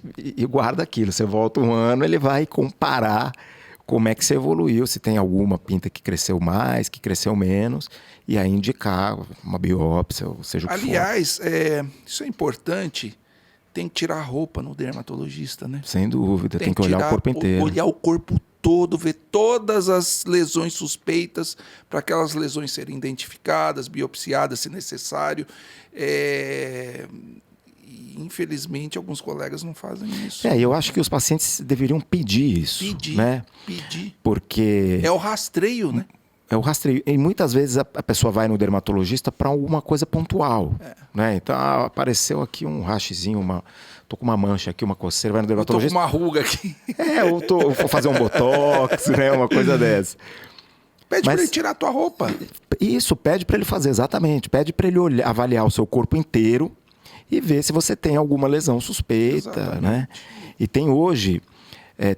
guarda aquilo. Você volta um ano, ele vai comparar como é que você evoluiu, se tem alguma pinta que cresceu mais, que cresceu menos, e aí indicar uma biópsia, ou seja o que for. Aliás, isso é importante, tem que tirar a roupa no dermatologista, né? Sem dúvida, tem que olhar o corpo inteiro. Olhar o corpo todo, ver todas as lesões suspeitas, para aquelas lesões serem identificadas, biopsiadas, se necessário. E, infelizmente, alguns colegas não fazem isso. Eu acho que os pacientes deveriam pedir isso. Né? Pedir. Porque... é o rastreio, né? É o rastreio. E muitas vezes a pessoa vai no dermatologista para alguma coisa pontual. Né? Então, apareceu aqui um rachezinho, tô com uma mancha aqui, uma coceira, vai no dermatologista. Eu tô com uma ruga aqui. Eu vou fazer um botox, né? Uma coisa dessa. Pede para ele tirar a tua roupa. Isso, pede para ele fazer, exatamente. Pede para ele avaliar o seu corpo inteiro e ver se você tem alguma lesão suspeita, né? E tem hoje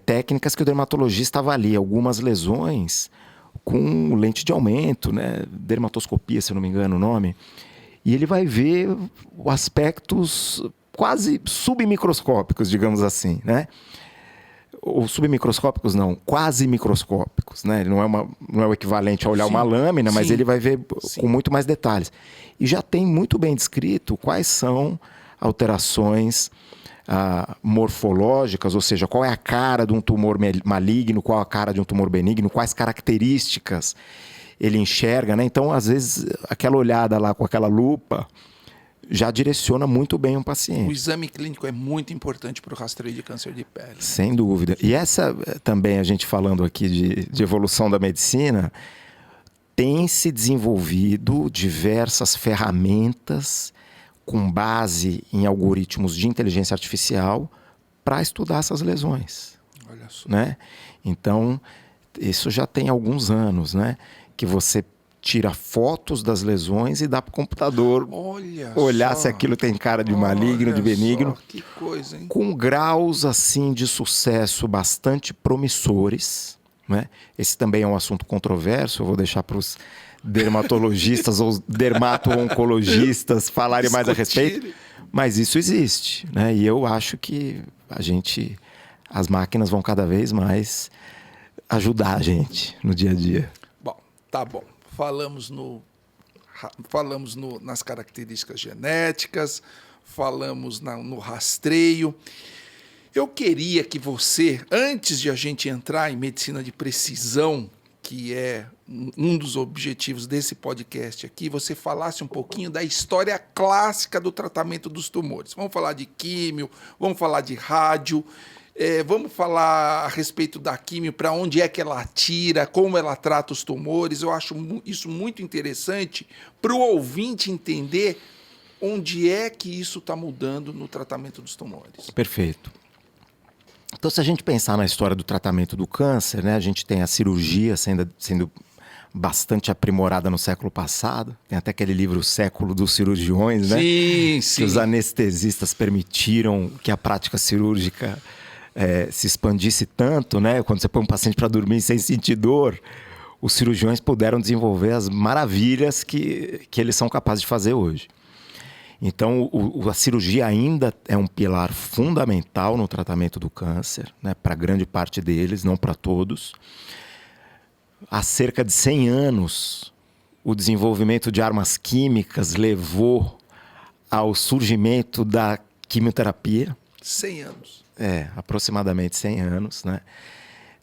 técnicas que o dermatologista avalia algumas lesões com lente de aumento, né? Dermatoscopia, se eu não me engano o nome. E ele vai ver aspectos quase submicroscópicos, digamos assim, né? Ou submicroscópicos não, quase microscópicos, né? Ele não é o equivalente a olhar uma lâmina, mas ele vai ver com muito mais detalhes. E já tem muito bem descrito quais são alterações morfológicas, ou seja, qual é a cara de um tumor maligno, qual a cara de um tumor benigno, quais características ele enxerga, né? Então, às vezes, aquela olhada lá com aquela lupa já direciona muito bem um paciente. O exame clínico é muito importante para o rastreio de câncer de pele. Sem dúvida. E essa também, a gente falando aqui de evolução da medicina, tem se desenvolvido diversas ferramentas com base em algoritmos de inteligência artificial para estudar essas lesões. Olha só. Né? Então, isso já tem alguns anos, né? Que você tira fotos das lesões e dá para o computador olhar se aquilo tem cara de maligno, de benigno. Que coisa, hein? Com graus assim de sucesso bastante promissores. Né? Esse também é um assunto controverso, eu vou deixar para os dermatologistas ou dermato-oncologistas falarem mais a respeito. Mas isso existe, né? E eu acho que as máquinas vão cada vez mais ajudar a gente no dia a dia. Bom, tá bom. Falamos nas características genéticas, falamos no rastreio. Eu queria que você, antes de a gente entrar em medicina de precisão, que é um dos objetivos desse podcast aqui, você falasse um pouquinho da história clássica do tratamento dos tumores. Vamos falar de químio, vamos falar de rádio, vamos falar a respeito da químio, para onde é que ela atira, como ela trata os tumores. Eu acho isso muito interessante para o ouvinte entender onde é que isso está mudando no tratamento dos tumores. Perfeito. Então, se a gente pensar na história do tratamento do câncer, né, a gente tem a cirurgia sendo bastante aprimorada no século passado. Tem até aquele livro O Século dos Cirurgiões, né? Sim. Que os anestesistas permitiram que a prática cirúrgica se expandisse tanto, né? Quando você põe um paciente para dormir sem sentir dor, os cirurgiões puderam desenvolver as maravilhas que eles são capazes de fazer hoje. Então, a cirurgia ainda é um pilar fundamental no tratamento do câncer, né? Para grande parte deles, não para todos. Há cerca de 100 anos, o desenvolvimento de armas químicas levou ao surgimento da quimioterapia. 100 anos. Aproximadamente 100 anos, né?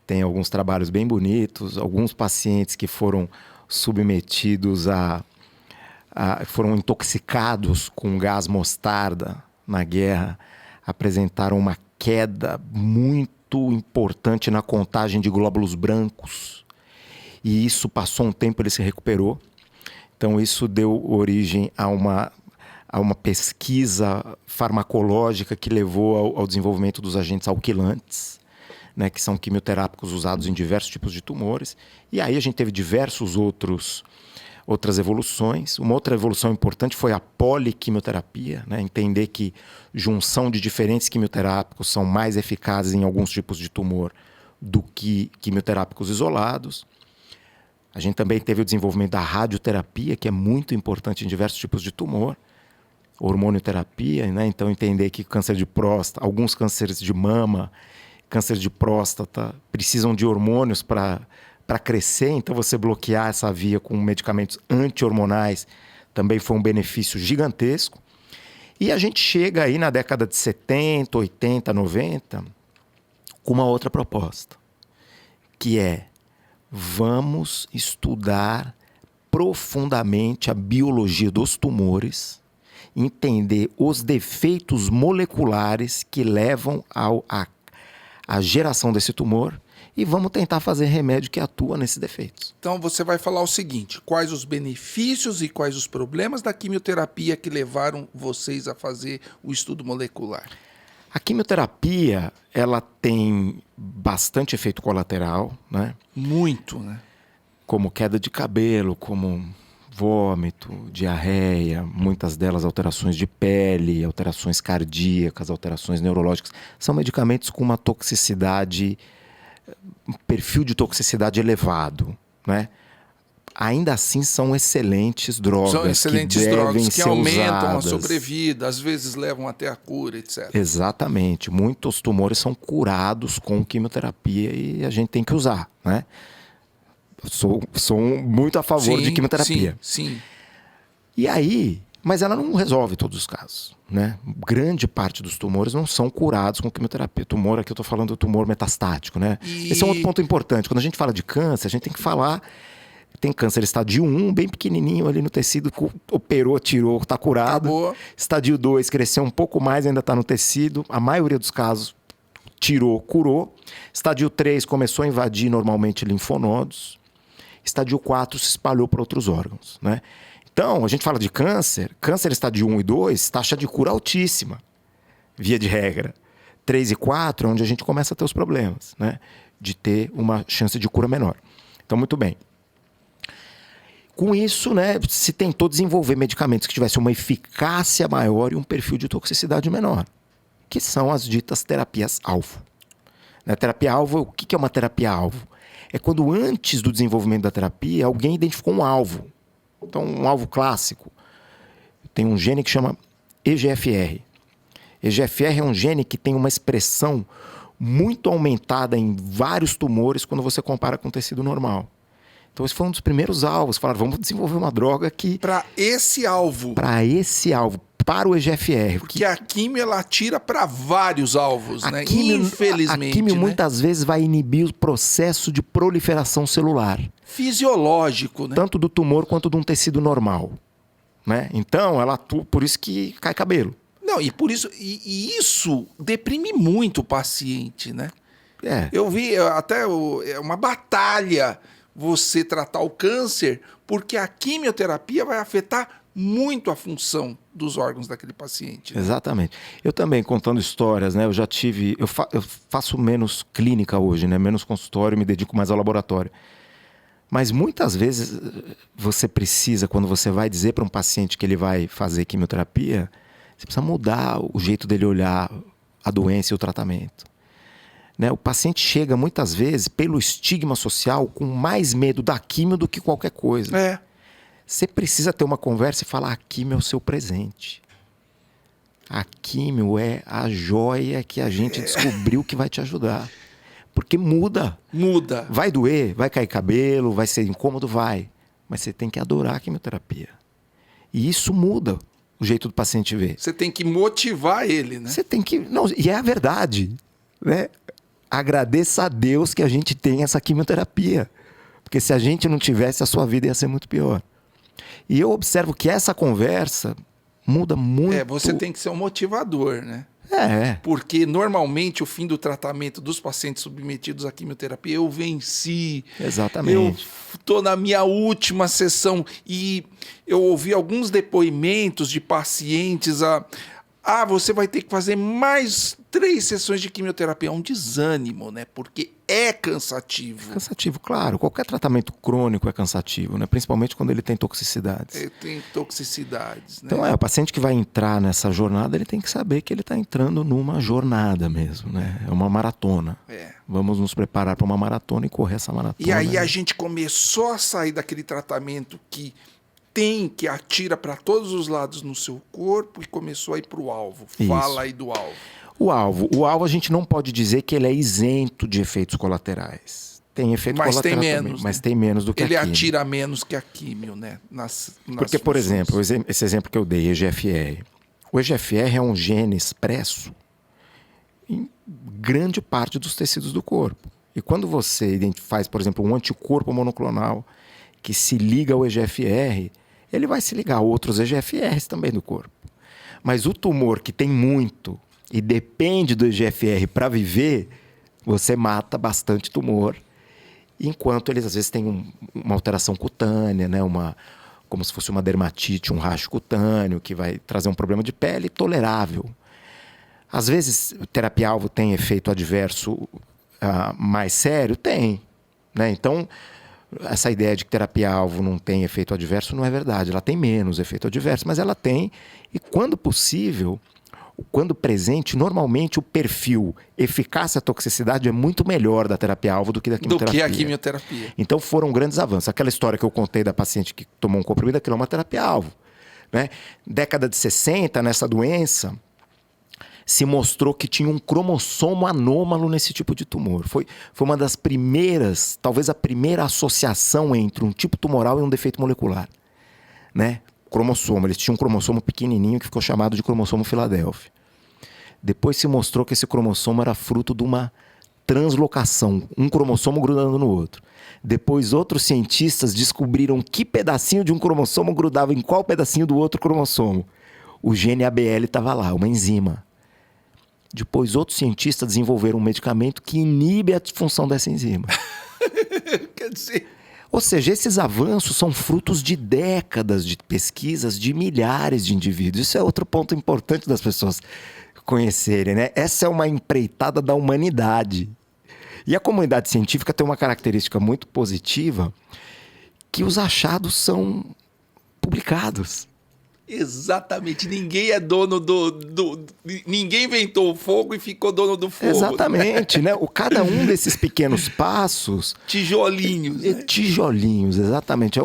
Tem alguns trabalhos bem bonitos, alguns pacientes que foram submetidos foram intoxicados com gás mostarda na guerra, apresentaram uma queda muito importante na contagem de glóbulos brancos. e isso passou um tempo, ele se recuperou. Então isso deu origem a uma pesquisa farmacológica que levou ao desenvolvimento dos agentes alquilantes, né, que são quimioterápicos usados em diversos tipos de tumores. E aí a gente teve outras evoluções. Uma outra evolução importante foi a poliquimioterapia, né? Entender que junção de diferentes quimioterápicos são mais eficazes em alguns tipos de tumor do que quimioterápicos isolados. A gente também teve o desenvolvimento da radioterapia, que é muito importante em diversos tipos de tumor. Hormonioterapia, né? Então entender que câncer de próstata, alguns cânceres de mama, câncer de próstata precisam de hormônios para crescer, então você bloquear essa via com medicamentos anti-hormonais também foi um benefício gigantesco. E a gente chega aí na década de 70, 80, 90 com uma outra proposta, que é: vamos estudar profundamente a biologia dos tumores, entender os defeitos moleculares que levam à geração desse tumor e vamos tentar fazer remédio que atua nesses defeitos. Então você vai falar o seguinte: quais os benefícios e quais os problemas da quimioterapia que levaram vocês a fazer o estudo molecular? A quimioterapia, ela tem bastante efeito colateral, né? Muito, né? Como queda de cabelo, como vômito, diarreia, muitas delas alterações de pele, alterações cardíacas, alterações neurológicas. São medicamentos com uma toxicidade, um perfil de toxicidade elevado, né? Ainda assim são excelentes drogas. São excelentes que drogas devem que ser aumentam usadas. a sobrevida, às vezes levam até a cura, etc. Exatamente. Muitos tumores são curados com quimioterapia e a gente tem que usar, né? Sou muito a favor de quimioterapia. Sim. E aí, mas ela não resolve todos os casos, né? Grande parte dos tumores não são curados com quimioterapia. Tumor, aqui eu estou falando do tumor metastático, né? Esse é um outro ponto importante. Quando a gente fala de câncer, a gente tem que falar... Tem câncer estádio 1, bem pequenininho ali no tecido, operou, tirou, está curado. Acabou. Estádio 2, cresceu um pouco mais, ainda está no tecido. A maioria dos casos tirou, curou. Estádio 3 começou a invadir normalmente linfonodos. Estádio 4 se espalhou para outros órgãos, né? Então, a gente fala de câncer estádio 1 e 2, taxa de cura altíssima, via de regra. 3 e 4 é onde a gente começa a ter os problemas, né? De ter uma chance de cura menor. Então, muito bem. Com isso, né, se tentou desenvolver medicamentos que tivessem uma eficácia maior e um perfil de toxicidade menor, que são as ditas terapias-alvo. Né? Terapia-alvo, o que é uma terapia-alvo? É quando antes do desenvolvimento da terapia, alguém identificou um alvo. Então, um alvo clássico. Tem um gene que chama EGFR. EGFR é um gene que tem uma expressão muito aumentada em vários tumores quando você compara com o tecido normal. Então, esse foi um dos primeiros alvos. Falaram, vamos desenvolver uma droga que... Para esse alvo. Para esse alvo, para o EGFR. Porque a químio, ela atira para vários alvos, né? Infelizmente. A químio, né? muitas vezes, vai inibir o processo de proliferação celular. Fisiológico, né? Tanto do tumor quanto de um tecido normal. Né? Então, ela atua, por isso que cai cabelo. Não, e por isso... E isso deprime muito o paciente, né? É. Eu vi até uma batalha... você tratar o câncer, porque a quimioterapia vai afetar muito a função dos órgãos daquele paciente. Né? Exatamente. Eu também, contando histórias, né? Eu já tive... Eu faço menos clínica hoje, né? Menos consultório, me dedico mais ao laboratório. Mas muitas vezes você precisa, quando você vai dizer para um paciente que ele vai fazer quimioterapia, você precisa mudar o jeito dele olhar a doença e o tratamento. Né? O paciente chega muitas vezes, pelo estigma social, com mais medo da químio do que qualquer coisa. É. Você precisa ter uma conversa e falar: a químio é o seu presente. A químio é a joia que a gente descobriu que vai te ajudar. Porque muda. Muda. Vai doer, vai cair cabelo, vai ser incômodo, vai. Mas você tem que adorar a quimioterapia. E isso muda o jeito do paciente ver. Você tem que motivar ele, né? Você tem que... Não, e é a verdade, né? Agradeça a Deus que a gente tem essa quimioterapia. Porque se a gente não tivesse, a sua vida ia ser muito pior. E eu observo que essa conversa muda muito... Você tem que ser um motivador, né? Porque normalmente o fim do tratamento dos pacientes submetidos à quimioterapia, eu venci. Exatamente. Eu estou na minha última sessão e eu ouvi alguns depoimentos de pacientes você vai ter que fazer mais 3 sessões de quimioterapia. É um desânimo, né? Porque é cansativo. Cansativo, claro. Qualquer tratamento crônico é cansativo, né? Principalmente quando ele tem toxicidades. Tem toxicidades, né? Então, o paciente que vai entrar nessa jornada, ele tem que saber que ele está entrando numa jornada mesmo, né? É uma maratona. Vamos nos preparar para uma maratona e correr essa maratona. E aí a gente começou a sair daquele tratamento que atira para todos os lados no seu corpo e começou a ir para o alvo. Fala aí do alvo. O alvo a gente não pode dizer que ele é isento de efeitos colaterais. Tem efeito colateral tem menos, também, né? Mas tem menos do que ele a químio. Atira menos que a químio, né? Porque, por exemplo, esse exemplo que eu dei, EGFR. O EGFR é um gene expresso em grande parte dos tecidos do corpo. E quando você faz, por exemplo, um anticorpo monoclonal que se liga ao EGFR, ele vai se ligar a outros EGFRs também do corpo. Mas o tumor que tem muito e depende do EGFR para viver, você mata bastante tumor, enquanto eles às vezes têm uma alteração cutânea, né? Como se fosse uma dermatite, um racho cutâneo, que vai trazer um problema de pele tolerável. Às vezes, terapia-alvo tem efeito adverso mais sério? Tem, né? Então, essa ideia de que terapia-alvo não tem efeito adverso não é verdade. Ela tem menos efeito adverso, mas ela tem. E quando possível, quando presente, normalmente o perfil eficácia-toxicidade é muito melhor da terapia-alvo do que da quimioterapia. Do que a quimioterapia. Então foram grandes avanços. Aquela história que eu contei da paciente que tomou um comprimido, aquilo é uma terapia-alvo, né? Década de 60, nessa doença, se mostrou que tinha um cromossomo anômalo nesse tipo de tumor. Foi uma das primeiras, talvez a primeira associação entre um tipo tumoral e um defeito molecular, né? Cromossomo. Eles tinham um cromossomo pequenininho que ficou chamado de cromossomo Filadélfia. Depois se mostrou que esse cromossomo era fruto de uma translocação, um cromossomo grudando no outro. Depois outros cientistas descobriram que pedacinho de um cromossomo grudava em qual pedacinho do outro cromossomo. O gene ABL estava lá, uma enzima. Depois outros cientistas desenvolveram um medicamento que inibe a função dessa enzima. Quer dizer... Ou seja, esses avanços são frutos de décadas de pesquisas de milhares de indivíduos. Isso é outro ponto importante das pessoas conhecerem, né? Essa é uma empreitada da humanidade. E a comunidade científica tem uma característica muito positiva, que os achados são publicados. Exatamente. Ninguém é dono ninguém inventou o fogo e ficou dono do fogo. Exatamente, né? Cada um desses pequenos passos... Tijolinhos. Né? Tijolinhos, exatamente.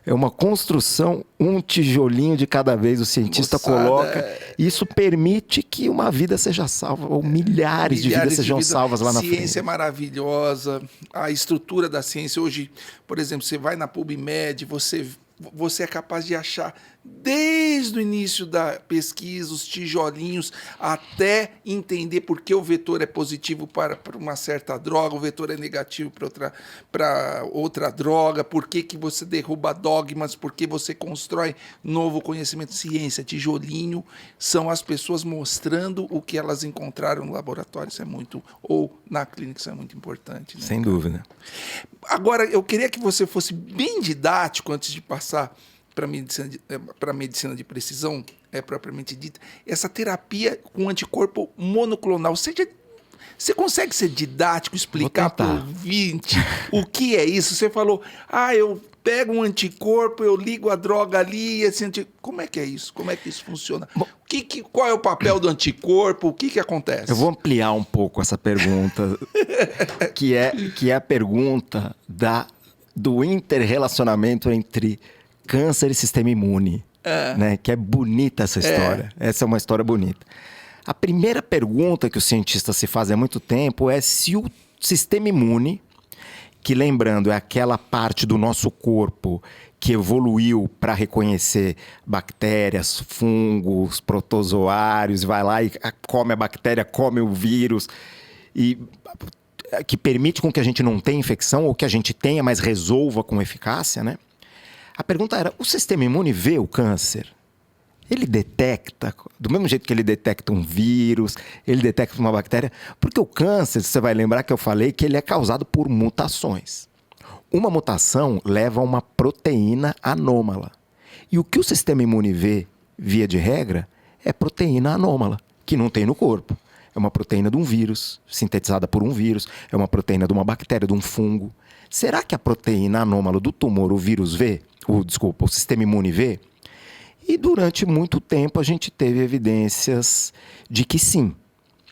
É uma construção, um tijolinho de cada vez o cientista coloca. Isso permite que uma vida seja salva, ou milhares de vidas sejam salvas lá na frente. Ciência é maravilhosa. A estrutura da ciência hoje, por exemplo, você vai na PubMed, você é capaz de achar, desde o início da pesquisa, os tijolinhos, até entender por que o vetor é positivo para uma certa droga, o vetor é negativo para outra droga, por que você derruba dogmas, por que você constrói novo conhecimento. Ciência, tijolinho, são as pessoas mostrando o que elas encontraram no laboratório, isso é muito, ou na clínica, isso é muito importante. Né? Sem dúvida. Agora, eu queria que você fosse bem didático antes de passar para a medicina de precisão, propriamente dita, essa terapia com anticorpo monoclonal. Você consegue ser didático, explicar para o ouvinte o que é isso? Você falou, eu pego um anticorpo, eu ligo a droga ali, como é que é isso? Como é que isso funciona? Bom, qual é o papel do anticorpo? O que acontece? Eu vou ampliar um pouco essa pergunta, que é a pergunta do interrelacionamento entre câncer e sistema imune, né? Que é bonita essa história. Essa é uma história bonita. A primeira pergunta que os cientistas se fazem há muito tempo é se o sistema imune, que lembrando é aquela parte do nosso corpo que evoluiu para reconhecer bactérias, fungos, protozoários, vai lá e come a bactéria, come o vírus, e que permite com que a gente não tenha infecção, ou que a gente tenha, mas resolva com eficácia, né? A pergunta era, o sistema imune vê o câncer? Ele detecta, do mesmo jeito que ele detecta um vírus, ele detecta uma bactéria, porque o câncer, você vai lembrar que eu falei que ele é causado por mutações. Uma mutação leva a uma proteína anômala. E o que o sistema imune vê, via de regra, é proteína anômala, que não tem no corpo. É uma proteína de um vírus, sintetizada por um vírus, é uma proteína de uma bactéria, de um fungo. Será que a proteína anômala do tumor o vírus vê? O sistema imune vê? E durante muito tempo a gente teve evidências de que sim,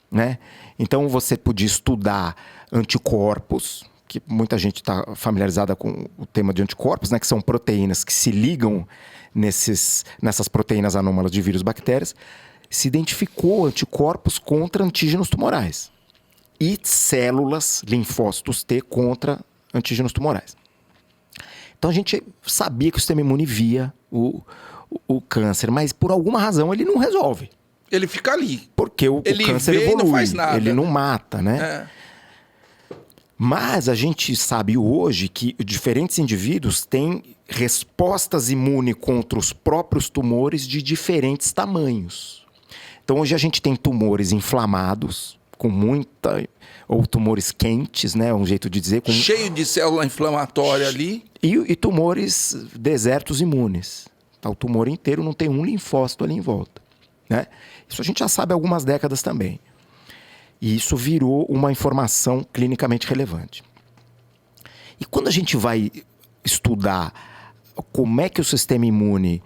né? Então você podia estudar anticorpos, que muita gente está familiarizada com o tema de anticorpos, né? Que são proteínas que se ligam nessas proteínas anômalas de vírus e bactérias. Se identificou anticorpos contra antígenos tumorais e células, linfócitos T, contra antígenos tumorais. Então a gente sabia que o sistema imune via o câncer, mas por alguma razão ele não resolve. Ele fica ali. Porque o câncer vê evolui, e não faz nada, ele não né? mata, né? Mas a gente sabe hoje que diferentes indivíduos têm respostas imunes contra os próprios tumores de diferentes tamanhos. Então hoje a gente tem tumores inflamados, ou tumores quentes, né? Um jeito de dizer. Cheio de célula inflamatória ali. E tumores desertos imunes. Tá, o tumor inteiro não tem um linfócito ali em volta, né? Isso a gente já sabe há algumas décadas também. E isso virou uma informação clinicamente relevante. E quando a gente vai estudar como é que o sistema imune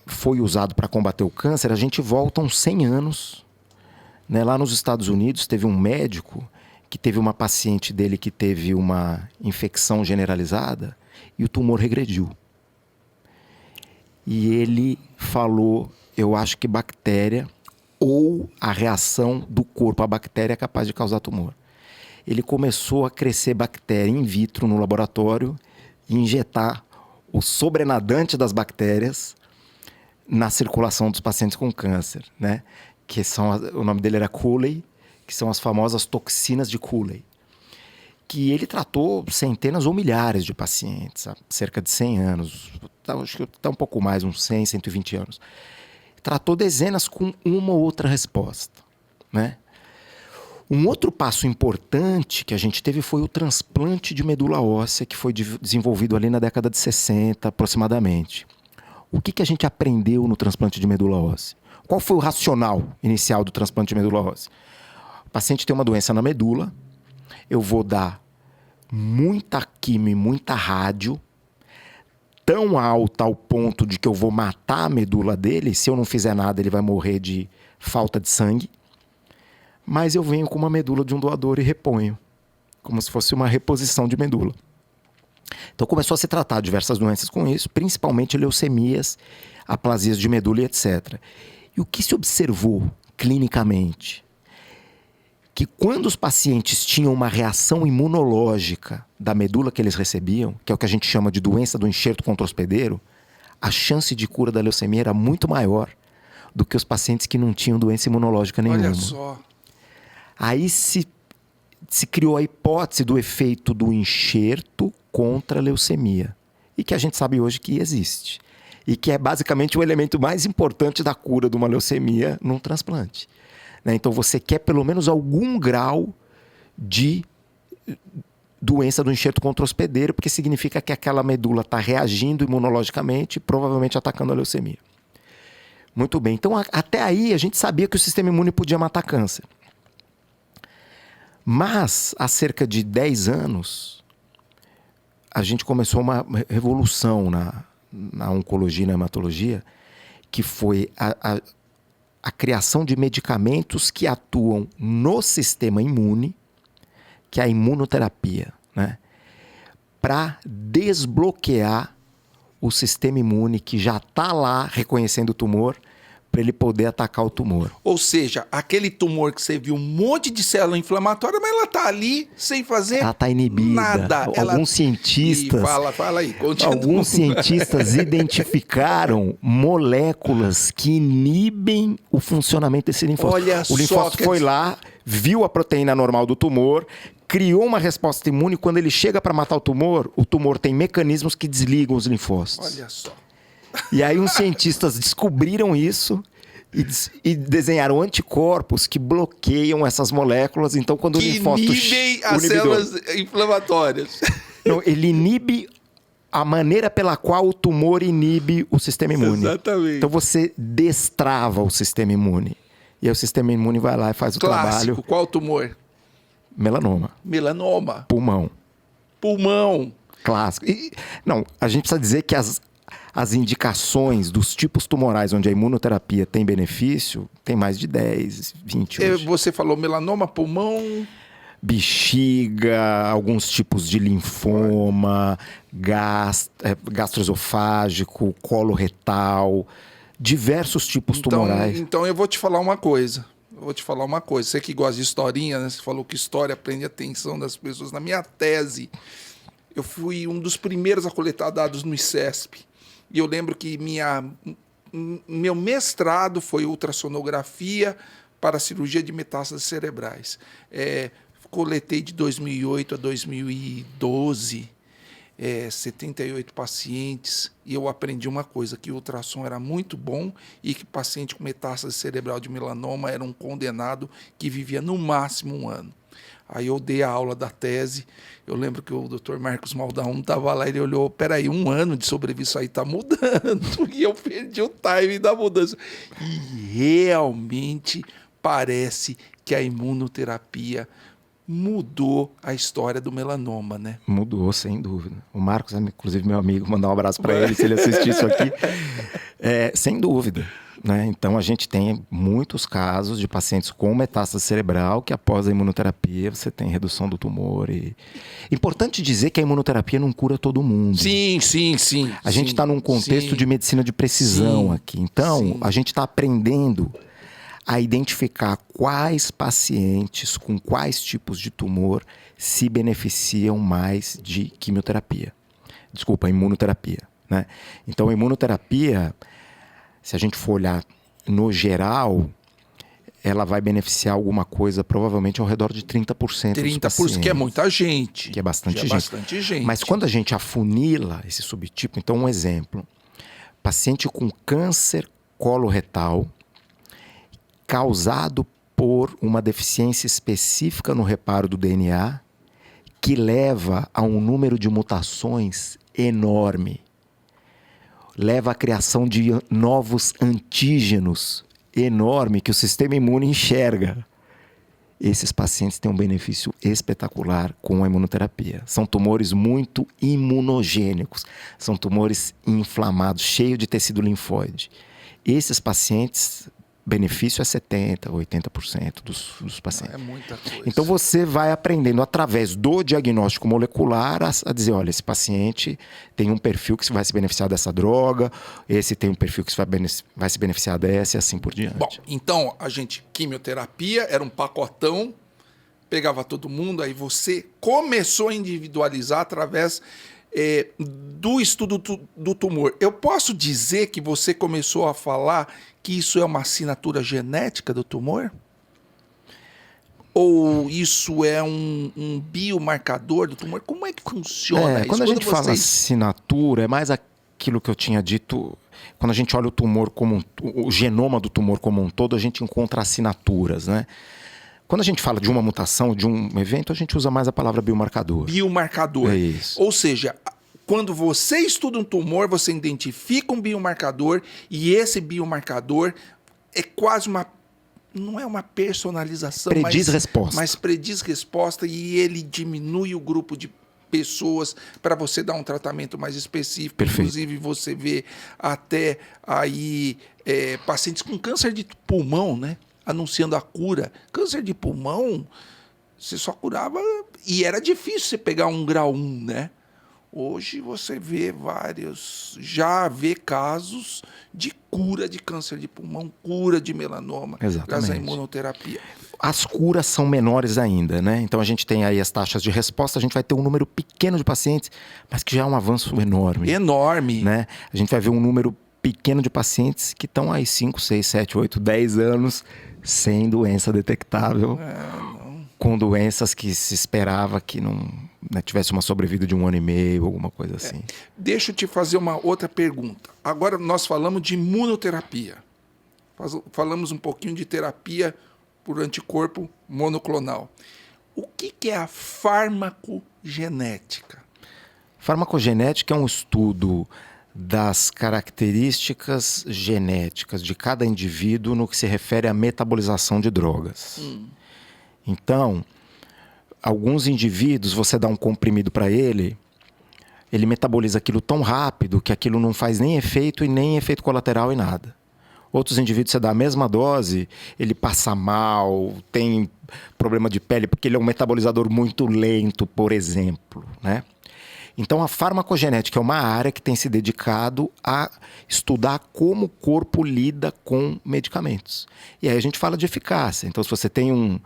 foi usado para combater o câncer, a gente volta uns 100 anos. Né? Lá nos Estados Unidos teve um médico que teve uma paciente dele que teve uma infecção generalizada e o tumor regrediu. E ele falou, eu acho que bactéria ou a reação do corpo à bactéria é capaz de causar tumor. Ele começou a crescer bactéria in vitro no laboratório e injetar o sobrenadante das bactérias na circulação dos pacientes com câncer, né? Que o nome dele era Cooley, que são as famosas toxinas de Cooley, que ele tratou centenas ou milhares de pacientes há cerca de 100 anos, acho que está um pouco mais, uns 100, 120 anos. Tratou dezenas com uma ou outra resposta, né? Um outro passo importante que a gente teve foi o transplante de medula óssea, que foi desenvolvido ali na década de 60, aproximadamente. O que a gente aprendeu no transplante de medula óssea? Qual foi o racional inicial do transplante de medula óssea? O paciente tem uma doença na medula, eu vou dar muita quimio e muita rádio, tão alta ao ponto de que eu vou matar a medula dele. Se eu não fizer nada, ele vai morrer de falta de sangue. Mas eu venho com uma medula de um doador e reponho, como se fosse uma reposição de medula. Então começou a se tratar diversas doenças com isso, principalmente leucemias, aplasias de medula e etc. E o que se observou clinicamente? Que quando os pacientes tinham uma reação imunológica da medula que eles recebiam, que é o que a gente chama de doença do enxerto contra hospedeiro, a chance de cura da leucemia era muito maior do que os pacientes que não tinham doença imunológica nenhuma. Olha só. Aí se criou a hipótese do efeito do enxerto contra a leucemia. E que a gente sabe hoje que existe. E que é basicamente o elemento mais importante da cura de uma leucemia num transplante. Né? Então você quer pelo menos algum grau de doença do enxerto contra o hospedeiro, porque significa que aquela medula está reagindo imunologicamente e provavelmente atacando a leucemia. Muito bem. Então até aí a gente sabia que o sistema imune podia matar câncer. Mas, há cerca de 10 anos, a gente começou uma revolução na oncologia e na hematologia, que foi a criação de medicamentos que atuam no sistema imune, que é a imunoterapia, né? Para desbloquear o sistema imune que já está lá reconhecendo o tumor, para ele poder atacar o tumor. Ou seja, aquele tumor que você viu um monte de célula inflamatória, mas ela está ali sem fazer ela está inibida. Nada. Alguns cientistas... Fala aí, continua. Alguns cientistas identificaram moléculas que inibem o funcionamento desse linfócito. Olha o linfócito foi lá, viu a proteína normal do tumor, criou uma resposta imune. Quando ele chega para matar o tumor tem mecanismos que desligam os linfócitos. Olha só. E aí uns cientistas descobriram isso e desenharam anticorpos que bloqueiam essas moléculas. Então, quando o linfócito... Que inibem as células inflamatórias. Não, ele inibe a maneira pela qual o tumor inibe o sistema imune. Exatamente. Então, você destrava o sistema imune. E aí o sistema imune vai lá e faz o trabalho. Qual tumor? Melanoma. Melanoma. Pulmão. Clássico. Não, a gente precisa dizer que as indicações dos tipos tumorais onde a imunoterapia tem benefício, tem mais de 10, 20 hoje. Você falou melanoma, pulmão... Bexiga, alguns tipos de linfoma, gastroesofágico, colo retal, diversos tipos tumorais. Então eu vou te falar uma coisa. Você que gosta de historinha, né? Você falou que história prende a atenção das pessoas. Na minha tese, eu fui um dos primeiros a coletar dados no ICESP. E eu lembro que meu mestrado foi ultrassonografia para cirurgia de metástases cerebrais. Coletei de 2008 a 2012, 78 pacientes, e eu aprendi uma coisa, que o ultrassom era muito bom e que paciente com metástase cerebral de melanoma era um condenado que vivia no máximo 1 ano. Aí eu dei a aula da tese, eu lembro que o Dr. Marcos Maldão estava lá, ele olhou, peraí, 1 ano de sobrevivência, isso aí está mudando, e eu perdi o timing da mudança. E realmente parece que a imunoterapia mudou a história do melanoma, né? Mudou, sem dúvida. O Marcos, inclusive meu amigo, mandar um abraço para ele se ele assistir isso aqui. Sem dúvida, né? Então a gente tem muitos casos de pacientes com metástase cerebral que após a imunoterapia você tem redução do tumor. Importante dizer que a imunoterapia não cura todo mundo. Sim. A gente está num contexto de medicina de precisão aqui. Então a gente está aprendendo a identificar quais pacientes com quais tipos de tumor se beneficiam mais de quimioterapia. Desculpa, imunoterapia, né? Então, a imunoterapia, se a gente for olhar no geral, ela vai beneficiar alguma coisa, provavelmente ao redor de 30% dos pacientes. Que é muita gente. Que é bastante gente. Mas quando a gente afunila esse subtipo, então um exemplo, paciente com câncer coloretal, causado por uma deficiência específica no reparo do DNA, que leva a um número de mutações enorme. Leva à criação de novos antígenos enorme que o sistema imune enxerga. Esses pacientes têm um benefício espetacular com a imunoterapia. São tumores muito imunogênicos, são tumores inflamados, cheios de tecido linfóide. Esses pacientes... benefício é 70%, 80% dos pacientes. É muita coisa. Então você vai aprendendo através do diagnóstico molecular a dizer, olha, esse paciente tem um perfil que vai se beneficiar dessa droga, esse tem um perfil que vai se beneficiar dessa e assim por diante. Bom, então quimioterapia era um pacotão, pegava todo mundo, aí você começou a individualizar através do estudo do tumor. Eu posso dizer que você começou a falar que isso é uma assinatura genética do tumor? Ou isso é um biomarcador do tumor? Como é que funciona isso? Quando a gente fala assinatura, é mais aquilo que eu tinha dito. Quando a gente olha o tumor como o genoma do tumor como um todo, a gente encontra assinaturas, né? Quando a gente fala de uma mutação, de um evento, a gente usa mais a palavra biomarcador. Biomarcador. É isso. Ou seja, quando você estuda um tumor, você identifica um biomarcador e esse biomarcador é quase uma... não é uma personalização, mas prediz resposta e ele diminui o grupo de pessoas para você dar um tratamento mais específico. Perfeito. Inclusive, você vê até aí pacientes com câncer de pulmão, né? Anunciando a cura. Câncer de pulmão, você só curava... E era difícil você pegar um grau 1, né? Hoje você vê já vê casos de cura de câncer de pulmão, cura de melanoma, graças à imunoterapia. As curas são menores ainda, né? Então a gente tem aí as taxas de resposta, a gente vai ter um número pequeno de pacientes, mas que já é um avanço enorme. Enorme. Né? A gente vai ver um número pequeno de pacientes que estão aí 5, 6, 7, 8, 10 anos sem doença detectável. com doenças que se esperava que não, né, tivesse uma sobrevida de 1 ano e meio, alguma coisa assim. Deixa eu te fazer uma outra pergunta. Agora nós falamos de imunoterapia. Falamos um pouquinho de terapia por anticorpo monoclonal. O que é a farmacogenética? Farmacogenética é um estudo das características genéticas de cada indivíduo no que se refere à metabolização de drogas. Então, alguns indivíduos, você dá um comprimido para ele metaboliza aquilo tão rápido que aquilo não faz nem efeito e nem efeito colateral e nada. Outros indivíduos, você dá a mesma dose, ele passa mal, tem problema de pele, porque ele é um metabolizador muito lento, por exemplo, né? Então, a farmacogenética é uma área que tem se dedicado a estudar como o corpo lida com medicamentos. E aí a gente fala de eficácia. Então, se você tem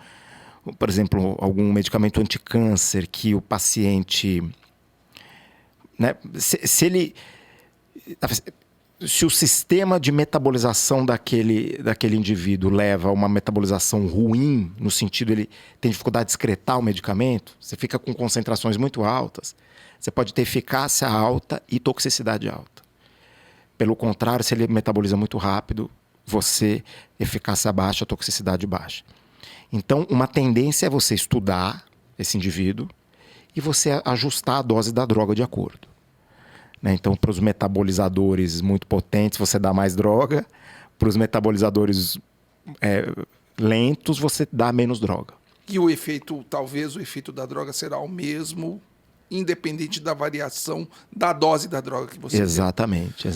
por exemplo, algum medicamento anticâncer que o paciente, né, se o sistema de metabolização daquele indivíduo leva a uma metabolização ruim, no sentido ele tem dificuldade de excretar o medicamento, você fica com concentrações muito altas, você pode ter eficácia alta e toxicidade alta. Pelo contrário, se ele metaboliza muito rápido, eficácia baixa, toxicidade baixa. Então, uma tendência é você estudar esse indivíduo e você ajustar a dose da droga de acordo. Então, para os metabolizadores muito potentes, você dá mais droga. Para os metabolizadores lentos, você dá menos droga. E talvez o efeito da droga será o mesmo, independente da variação da dose da droga que você Exatamente.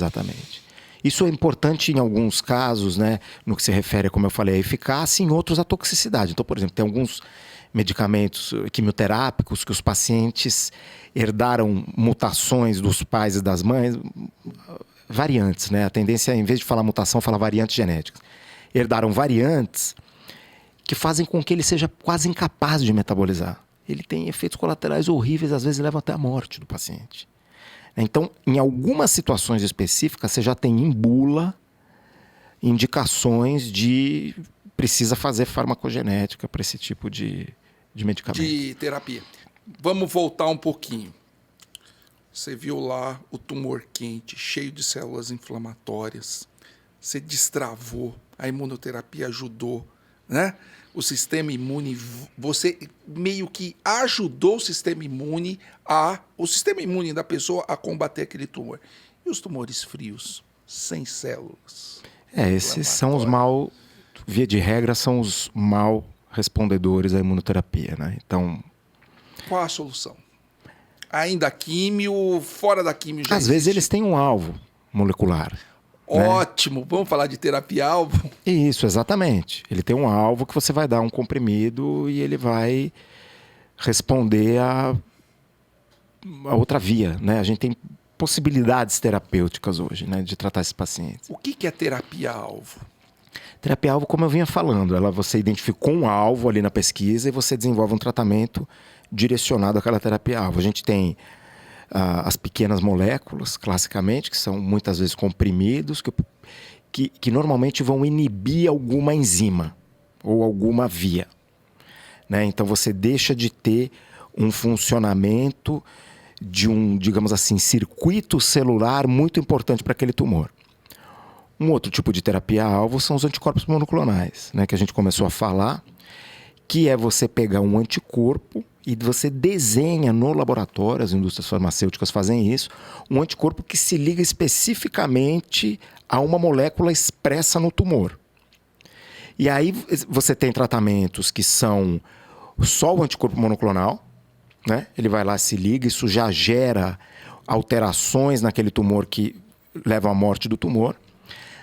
Isso é importante em alguns casos, né, no que se refere, como eu falei, à eficácia, em outros à toxicidade. Então, por exemplo, tem alguns medicamentos quimioterápicos que os pacientes herdaram mutações dos pais e das mães, variantes, né? A tendência é, em vez de falar mutação, falar variantes genéticas. Herdaram variantes que fazem com que ele seja quase incapaz de metabolizar. Ele tem efeitos colaterais horríveis, às vezes levam até a morte do paciente. Então, em algumas situações específicas, você já tem em bula indicações de precisa fazer farmacogenética para esse tipo de medicamento. De terapia. Vamos voltar um pouquinho. Você viu lá o tumor quente, cheio de células inflamatórias. Você destravou, a imunoterapia ajudou, né? O sistema imune, você meio que ajudou o sistema imune da pessoa a combater aquele tumor. E os tumores frios, sem células? Esses são os via de regra, são os mal respondedores à imunoterapia, né? Então, qual a solução? Ainda químio, fora da químio já às vezes eles têm um alvo molecular. Ótimo, vamos falar de terapia-alvo? Isso, exatamente. Ele tem um alvo que você vai dar um comprimido e ele vai responder a outra via, né? A gente tem possibilidades terapêuticas hoje, né, de tratar esses pacientes. O que é terapia-alvo? Terapia-alvo, como eu vinha falando, você identificou um alvo ali na pesquisa e você desenvolve um tratamento direcionado àquela terapia-alvo. A gente tem as pequenas moléculas, classicamente, que são muitas vezes comprimidos, que normalmente vão inibir alguma enzima ou alguma via, né? Então você deixa de ter um funcionamento de digamos assim, circuito celular muito importante para aquele tumor. Um outro tipo de terapia-alvo são os anticorpos monoclonais, né, que a gente começou a falar, que é você pegar um anticorpo e você desenha no laboratório, as indústrias farmacêuticas fazem isso, um anticorpo que se liga especificamente a uma molécula expressa no tumor. E aí você tem tratamentos que são só o anticorpo monoclonal, né? Ele vai lá, se liga, isso já gera alterações naquele tumor que levam à morte do tumor.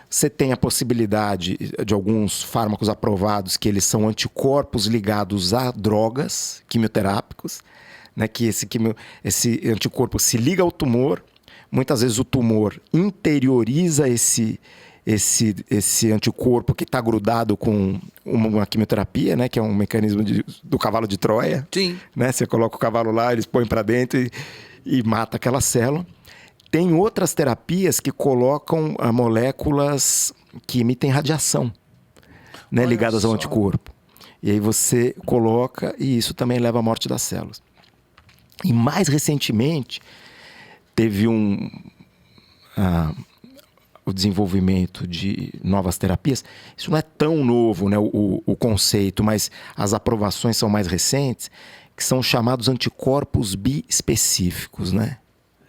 Você tem a possibilidade de alguns fármacos aprovados que eles são anticorpos ligados a drogas quimioterápicos, né? Que esse anticorpo se liga ao tumor. Muitas vezes o tumor interioriza esse anticorpo que está grudado com uma quimioterapia, né? Que é um mecanismo do cavalo de Troia. Sim. Né? Você coloca o cavalo lá, eles põem para dentro e mata aquela célula. Tem outras terapias que colocam moléculas que emitem radiação, né, ligadas ao anticorpo. E aí você coloca e isso também leva à morte das células. E mais recentemente, teve o desenvolvimento de novas terapias. Isso não é tão novo, né, o conceito, mas as aprovações são mais recentes, que são chamados anticorpos biespecíficos, né?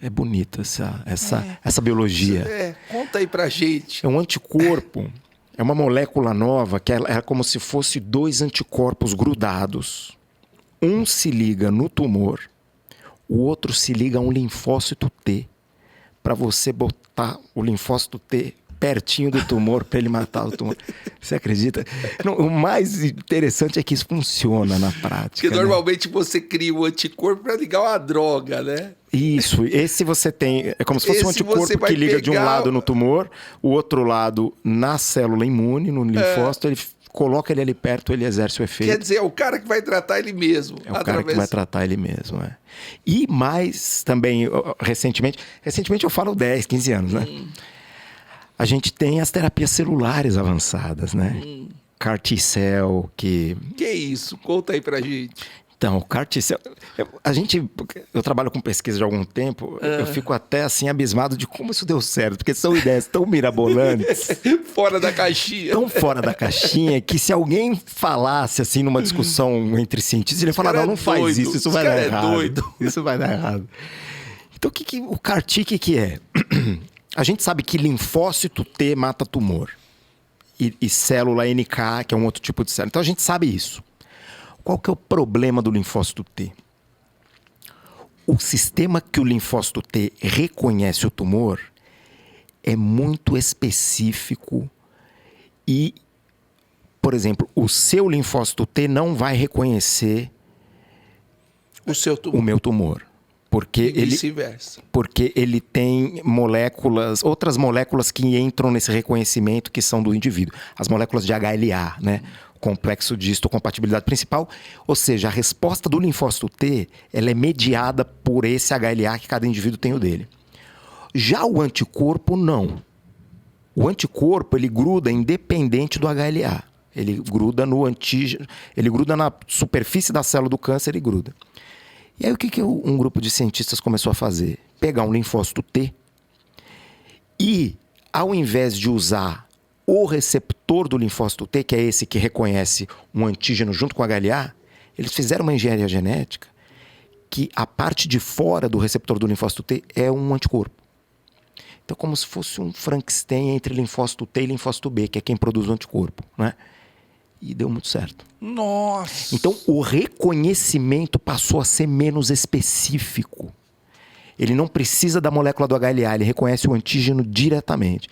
É bonita essa biologia. Conta aí pra gente. Um anticorpo é uma molécula nova que é como se fosse dois anticorpos grudados. Um se liga no tumor, o outro se liga a um linfócito T, para você botar o linfócito T pertinho do tumor para ele matar o tumor. Você acredita? Não, o mais interessante é que isso funciona na prática. Porque normalmente você cria o anticorpo para ligar uma droga, né? Isso, esse você tem, é como se fosse um anticorpo que liga de um lado no tumor, o outro lado na célula imune, no linfócito, ele coloca ele ali perto, ele exerce o efeito. Quer dizer, é o cara que vai tratar ele mesmo. É o cara que vai tratar ele mesmo, é. E mais também, recentemente eu falo 10, 15 anos, né? A gente tem as terapias celulares avançadas, né? CAR T-cell, que é isso? Conta aí pra gente. Então, o CAR T-cell... Eu trabalho com pesquisa de algum tempo, eu fico até assim abismado de como isso deu certo, porque são ideias tão mirabolantes. Fora da caixinha. Tão fora da caixinha que se alguém falasse assim numa discussão entre cientistas, ele ia falar, não faz isso vai dar errado. Doido. Isso vai dar errado. Então, o CAR T, que é? A gente sabe que linfócito T mata tumor. E célula NK, que é um outro tipo de célula. Então, a gente sabe isso. Qual que é o problema do linfócito T? O sistema que o linfócito T reconhece o tumor é muito específico e, por exemplo, o seu linfócito T não vai reconhecer o meu tumor. Porque ele tem outras moléculas que entram nesse reconhecimento que são do indivíduo. As moléculas de HLA, né? Complexo de histocompatibilidade principal. Ou seja, a resposta do linfócito T ela é mediada por esse HLA que cada indivíduo tem o dele. Já o anticorpo, não. O anticorpo, ele gruda independente do HLA. Ele gruda no antígeno, ele gruda na superfície da célula do câncer, ele gruda. E aí o que um grupo de cientistas começou a fazer? Pegar um linfócito T e, ao invés de usar o receptor do linfócito T, que é esse que reconhece um antígeno junto com o HLA, eles fizeram uma engenharia genética que a parte de fora do receptor do linfócito T é um anticorpo. Então, como se fosse um Frankenstein entre linfócito T e linfócito B, que é quem produz o anticorpo, né? E deu muito certo. Nossa! Então, o reconhecimento passou a ser menos específico. Ele não precisa da molécula do HLA, ele reconhece o antígeno diretamente.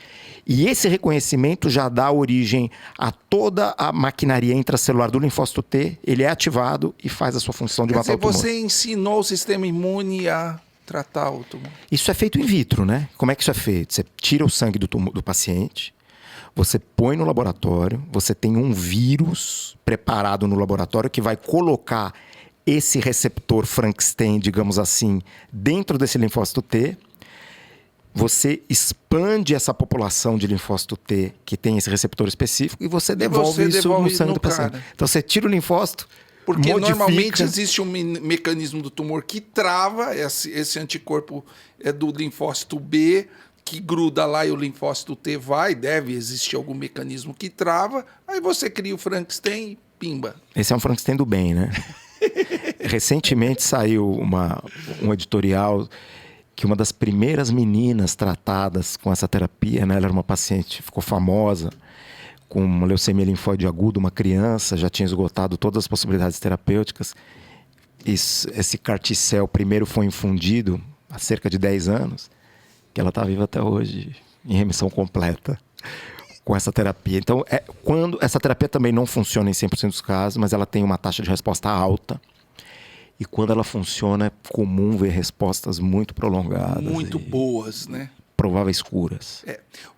E esse reconhecimento já dá origem a toda a maquinaria intracelular do linfócito T, ele é ativado e faz a sua função de matar o tumor. Você ensinou o sistema imune a tratar o tumor. Isso é feito in vitro, né? Como é que isso é feito? Você tira o sangue do paciente, você põe no laboratório, você tem um vírus preparado no laboratório que vai colocar esse receptor Frankenstein, digamos assim, dentro desse linfócito T. Você expande essa população de linfócito T que tem esse receptor específico e você devolve isso no sangue do paciente. Então você tira o linfócito, porque modifica. Normalmente existe um mecanismo do tumor que trava esse anticorpo do linfócito B, que gruda lá e o linfócito T deve existir algum mecanismo que trava, aí você cria o Frankenstein e pimba. Esse é um Frankenstein do bem, né? Recentemente saiu um editorial que uma das primeiras meninas tratadas com essa terapia, né? Ela era uma paciente, ficou famosa, com uma leucemia linfóide aguda, uma criança, já tinha esgotado todas as possibilidades terapêuticas. Esse CAR T-cell primeiro foi infundido há cerca de 10 anos, que ela está viva até hoje, em remissão completa, com essa terapia. Então, quando essa terapia também não funciona em 100% dos casos, mas ela tem uma taxa de resposta alta. E quando ela funciona, é comum ver respostas muito prolongadas. Muito boas, né? Prováveis curas.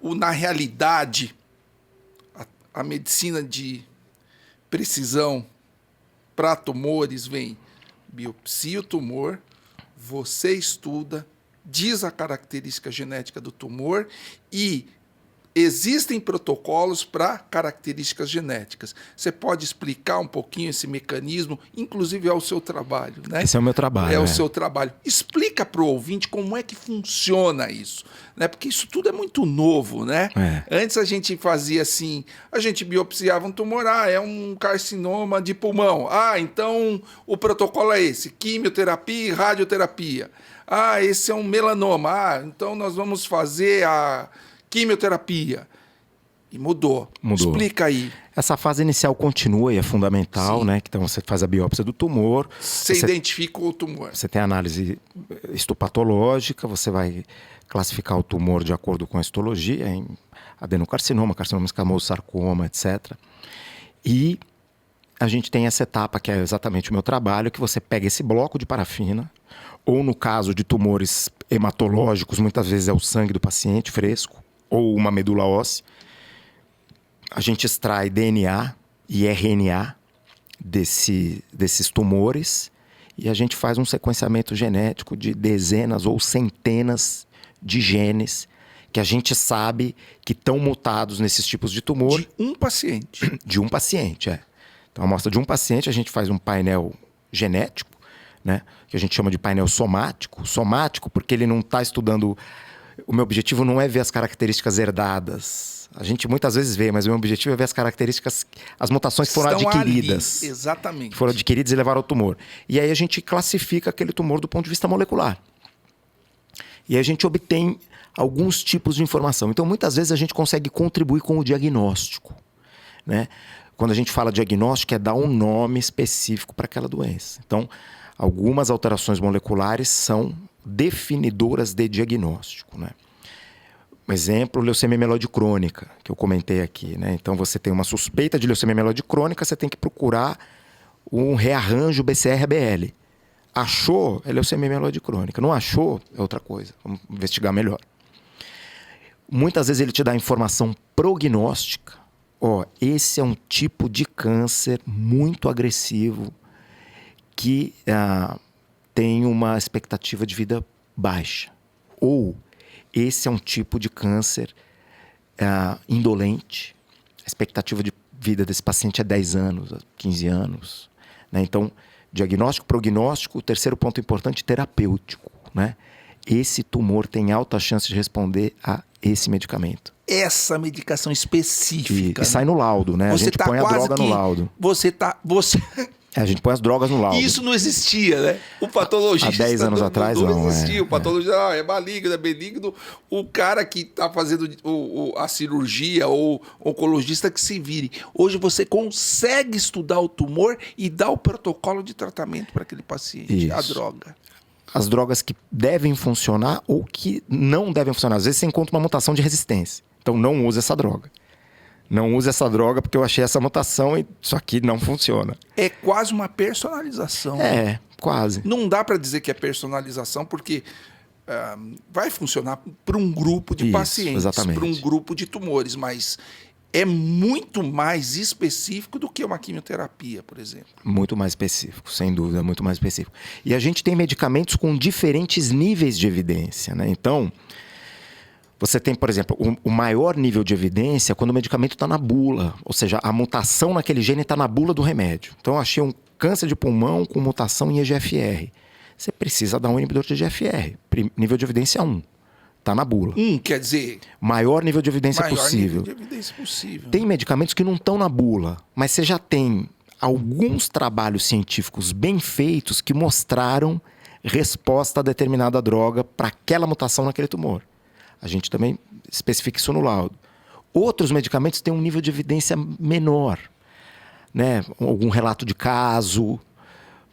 Na realidade, a medicina de precisão para tumores vem biopsia o tumor, você estuda, diz a característica genética do tumor e existem protocolos para características genéticas. Você pode explicar um pouquinho esse mecanismo, inclusive é o seu trabalho, né? Esse é o meu trabalho. É o seu trabalho. Explica para o ouvinte como é que funciona isso, né? Porque isso tudo é muito novo, né? Antes a gente fazia assim, a gente biopsiava um tumor, é um carcinoma de pulmão. Então o protocolo é esse, quimioterapia e radioterapia. Esse é um melanoma. Então nós vamos fazer a quimioterapia. E mudou. Explica aí. Essa fase inicial continua e é fundamental, né? Então você faz a biópsia do tumor. Você identifica o tumor. Você tem a análise histopatológica, você vai classificar o tumor de acordo com a histologia, em adenocarcinoma, carcinoma escamoso, sarcoma, etc. E a gente tem essa etapa, que é exatamente o meu trabalho, que você pega esse bloco de parafina, ou no caso de tumores hematológicos, muitas vezes é o sangue do paciente fresco, ou uma medula óssea. A gente extrai DNA e RNA desses tumores e a gente faz um sequenciamento genético de dezenas ou centenas de genes que a gente sabe que estão mutados nesses tipos de tumor. De um paciente. De um paciente, Então, a amostra de um paciente, a gente faz um painel genético, né? Que a gente chama de painel somático. Somático porque ele não está estudando... O meu objetivo não é ver as características herdadas. A gente muitas vezes vê, mas o meu objetivo é ver as características, as mutações que foram adquiridas. Ali, exatamente. Que foram adquiridas e levaram ao tumor. E aí a gente classifica aquele tumor do ponto de vista molecular. E aí a gente obtém alguns tipos de informação. Então, muitas vezes a gente consegue contribuir com o diagnóstico, né? Quando a gente fala diagnóstico, é dar um nome específico para aquela doença. Então, algumas alterações moleculares são definidoras de diagnóstico, né? Um exemplo, leucemia mieloide crônica, que eu comentei aqui, né? Então, você tem uma suspeita de leucemia mieloide crônica, você tem que procurar um rearranjo BCR-ABL. Achou, é leucemia mieloide crônica. Não achou, é outra coisa. Vamos investigar melhor. Muitas vezes ele te dá informação prognóstica. Esse é um tipo de câncer muito agressivo que tem uma expectativa de vida baixa. Ou esse é um tipo de câncer indolente. A expectativa de vida desse paciente é 10 anos, 15 anos. Né? Então, diagnóstico, prognóstico, o terceiro ponto importante, terapêutico. Né? Esse tumor tem alta chance de responder a esse medicamento. Essa medicação específica. E sai no laudo, né? A gente põe a droga no laudo. A gente põe as drogas no laudo. Isso não existia, né? O patologista... Há 10 anos atrás não existia. O patologista é maligno, é benigno. O cara que está fazendo a cirurgia ou o oncologista que se vire. Hoje você consegue estudar o tumor e dar o protocolo de tratamento para aquele paciente. Isso. A droga. As drogas que devem funcionar ou que não devem funcionar. Às vezes você encontra uma mutação de resistência. Então não use essa droga. Não use essa droga porque eu achei essa mutação e isso aqui não funciona. É quase uma personalização. Quase. Não dá para dizer que é personalização porque vai funcionar para um grupo de pacientes, para um grupo de tumores, mas é muito mais específico do que uma quimioterapia, por exemplo. Muito mais específico, sem dúvida, muito mais específico. E a gente tem medicamentos com diferentes níveis de evidência, né? Então, você tem, por exemplo, o maior nível de evidência quando o medicamento está na bula. Ou seja, a mutação naquele gene está na bula do remédio. Então, eu achei um câncer de pulmão com mutação em EGFR. Você precisa dar um inibidor de EGFR. Nível de evidência 1. Está na bula. Quer dizer... Maior nível de evidência possível. Nível de evidência possível. Tem medicamentos que não estão na bula, mas você já tem alguns trabalhos científicos bem feitos que mostraram resposta a determinada droga para aquela mutação naquele tumor. A gente também especifica isso no laudo. Outros medicamentos têm um nível de evidência menor, né? Algum relato de caso,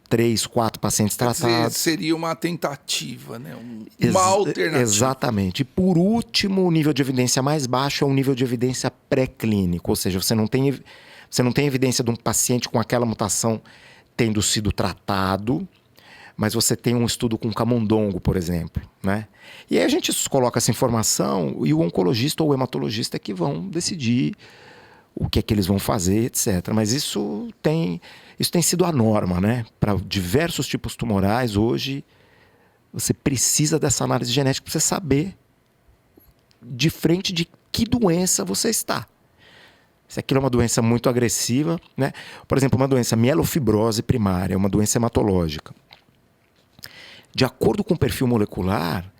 3, 4 pacientes tratados. Seria uma tentativa, né? Uma alternativa. Exatamente. E por último, o nível de evidência mais baixo é um nível de evidência pré-clínico, ou seja, você não tem evidência de um paciente com aquela mutação tendo sido tratado, mas você tem um estudo com camundongo, por exemplo, né? E aí a gente coloca essa informação e o oncologista ou o hematologista é que vão decidir o que é que eles vão fazer, etc. Mas isso tem sido a norma, né? Para diversos tipos tumorais, hoje, você precisa dessa análise genética para você saber de frente de que doença você está. Se aquilo é uma doença muito agressiva, né? Por exemplo, uma doença mielofibrose primária, uma doença hematológica. De acordo com o perfil molecular,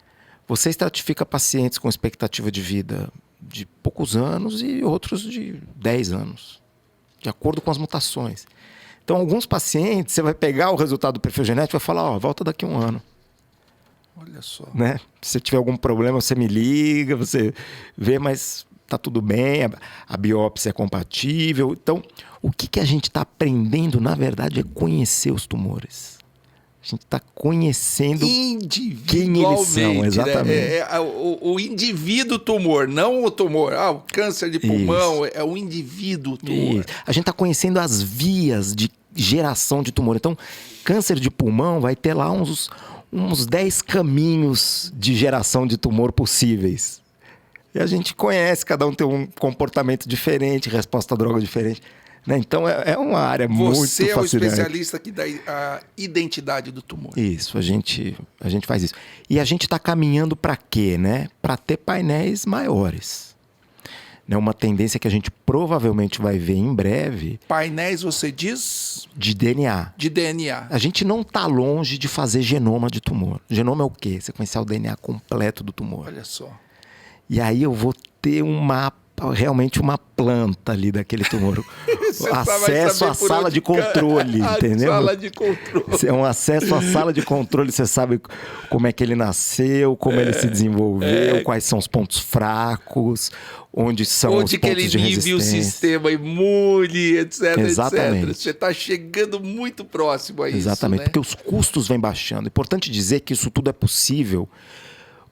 você estratifica pacientes com expectativa de vida de poucos anos e outros de 10 anos, de acordo com as mutações. Então, alguns pacientes, você vai pegar o resultado do perfil genético e vai falar, volta daqui a 1 ano. Olha só. Né? Se você tiver algum problema, você me liga, você vê, mas tá tudo bem, a biópsia é compatível. Então, o que a gente está aprendendo, na verdade, é conhecer os tumores. A gente está conhecendo quem eles são, exatamente. Né? O indivíduo tumor, não o tumor. O câncer de pulmão é o indivíduo tumor. Isso. A gente está conhecendo as vias de geração de tumor. Então, câncer de pulmão vai ter lá uns 10 caminhos de geração de tumor possíveis. E a gente conhece, cada um tem um comportamento diferente, resposta a droga diferente. Né? Então, é uma área muito fascinante. Você é o especialista que dá a identidade do tumor. Isso, a gente faz isso. E a gente está caminhando para quê? Né? Para ter painéis maiores. Né? Uma tendência que a gente provavelmente vai ver em breve. Painéis, você diz? De DNA. De DNA. A gente não está longe de fazer genoma de tumor. Genoma é o quê? Sequenciar o DNA completo do tumor. Olha só. E aí eu vou ter realmente uma planta ali daquele tumor. Acesso à sala de controle, entendeu? Sala de controle. É um acesso à sala de controle, você sabe como é que ele nasceu, como ele se desenvolveu, quais são os pontos fracos, onde são os pontos de resistência. Onde que ele inibe o sistema imune, etc, Exatamente. etc. Você está chegando muito próximo a isso. Exatamente, né? Porque os custos vêm baixando. É importante dizer que isso tudo é possível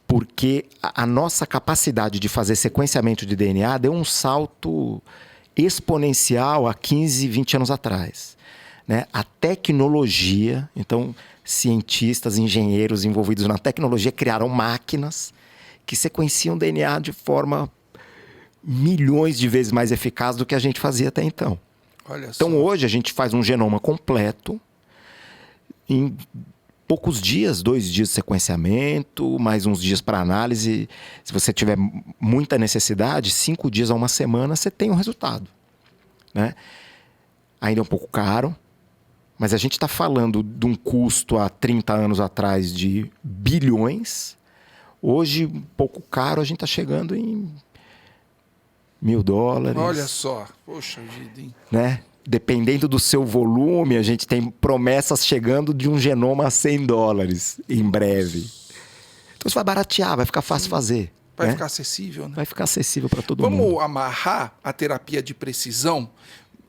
porque a nossa capacidade de fazer sequenciamento de DNA deu um salto exponencial há 15, 20 anos atrás. Né? A tecnologia, então cientistas, engenheiros envolvidos na tecnologia criaram máquinas que sequenciam DNA de forma milhões de vezes mais eficaz do que a gente fazia até então. Olha então só. Hoje a gente faz um genoma completo em poucos dias, 2 dias de sequenciamento, mais uns dias para análise. Se você tiver muita necessidade, 5 dias a 1 semana, você tem um resultado. Né? Ainda é um pouco caro, mas a gente está falando de um custo há 30 anos atrás de bilhões. Hoje, um pouco caro, a gente está chegando em $1.000. Olha só, poxa vida, hein? Né? Dependendo do seu volume, a gente tem promessas chegando de um genoma a $100 em breve. Então isso vai baratear, vai ficar fácil fazer. Vai ficar acessível, né? Vai ficar acessível para todo mundo. Vamos amarrar a terapia de precisão?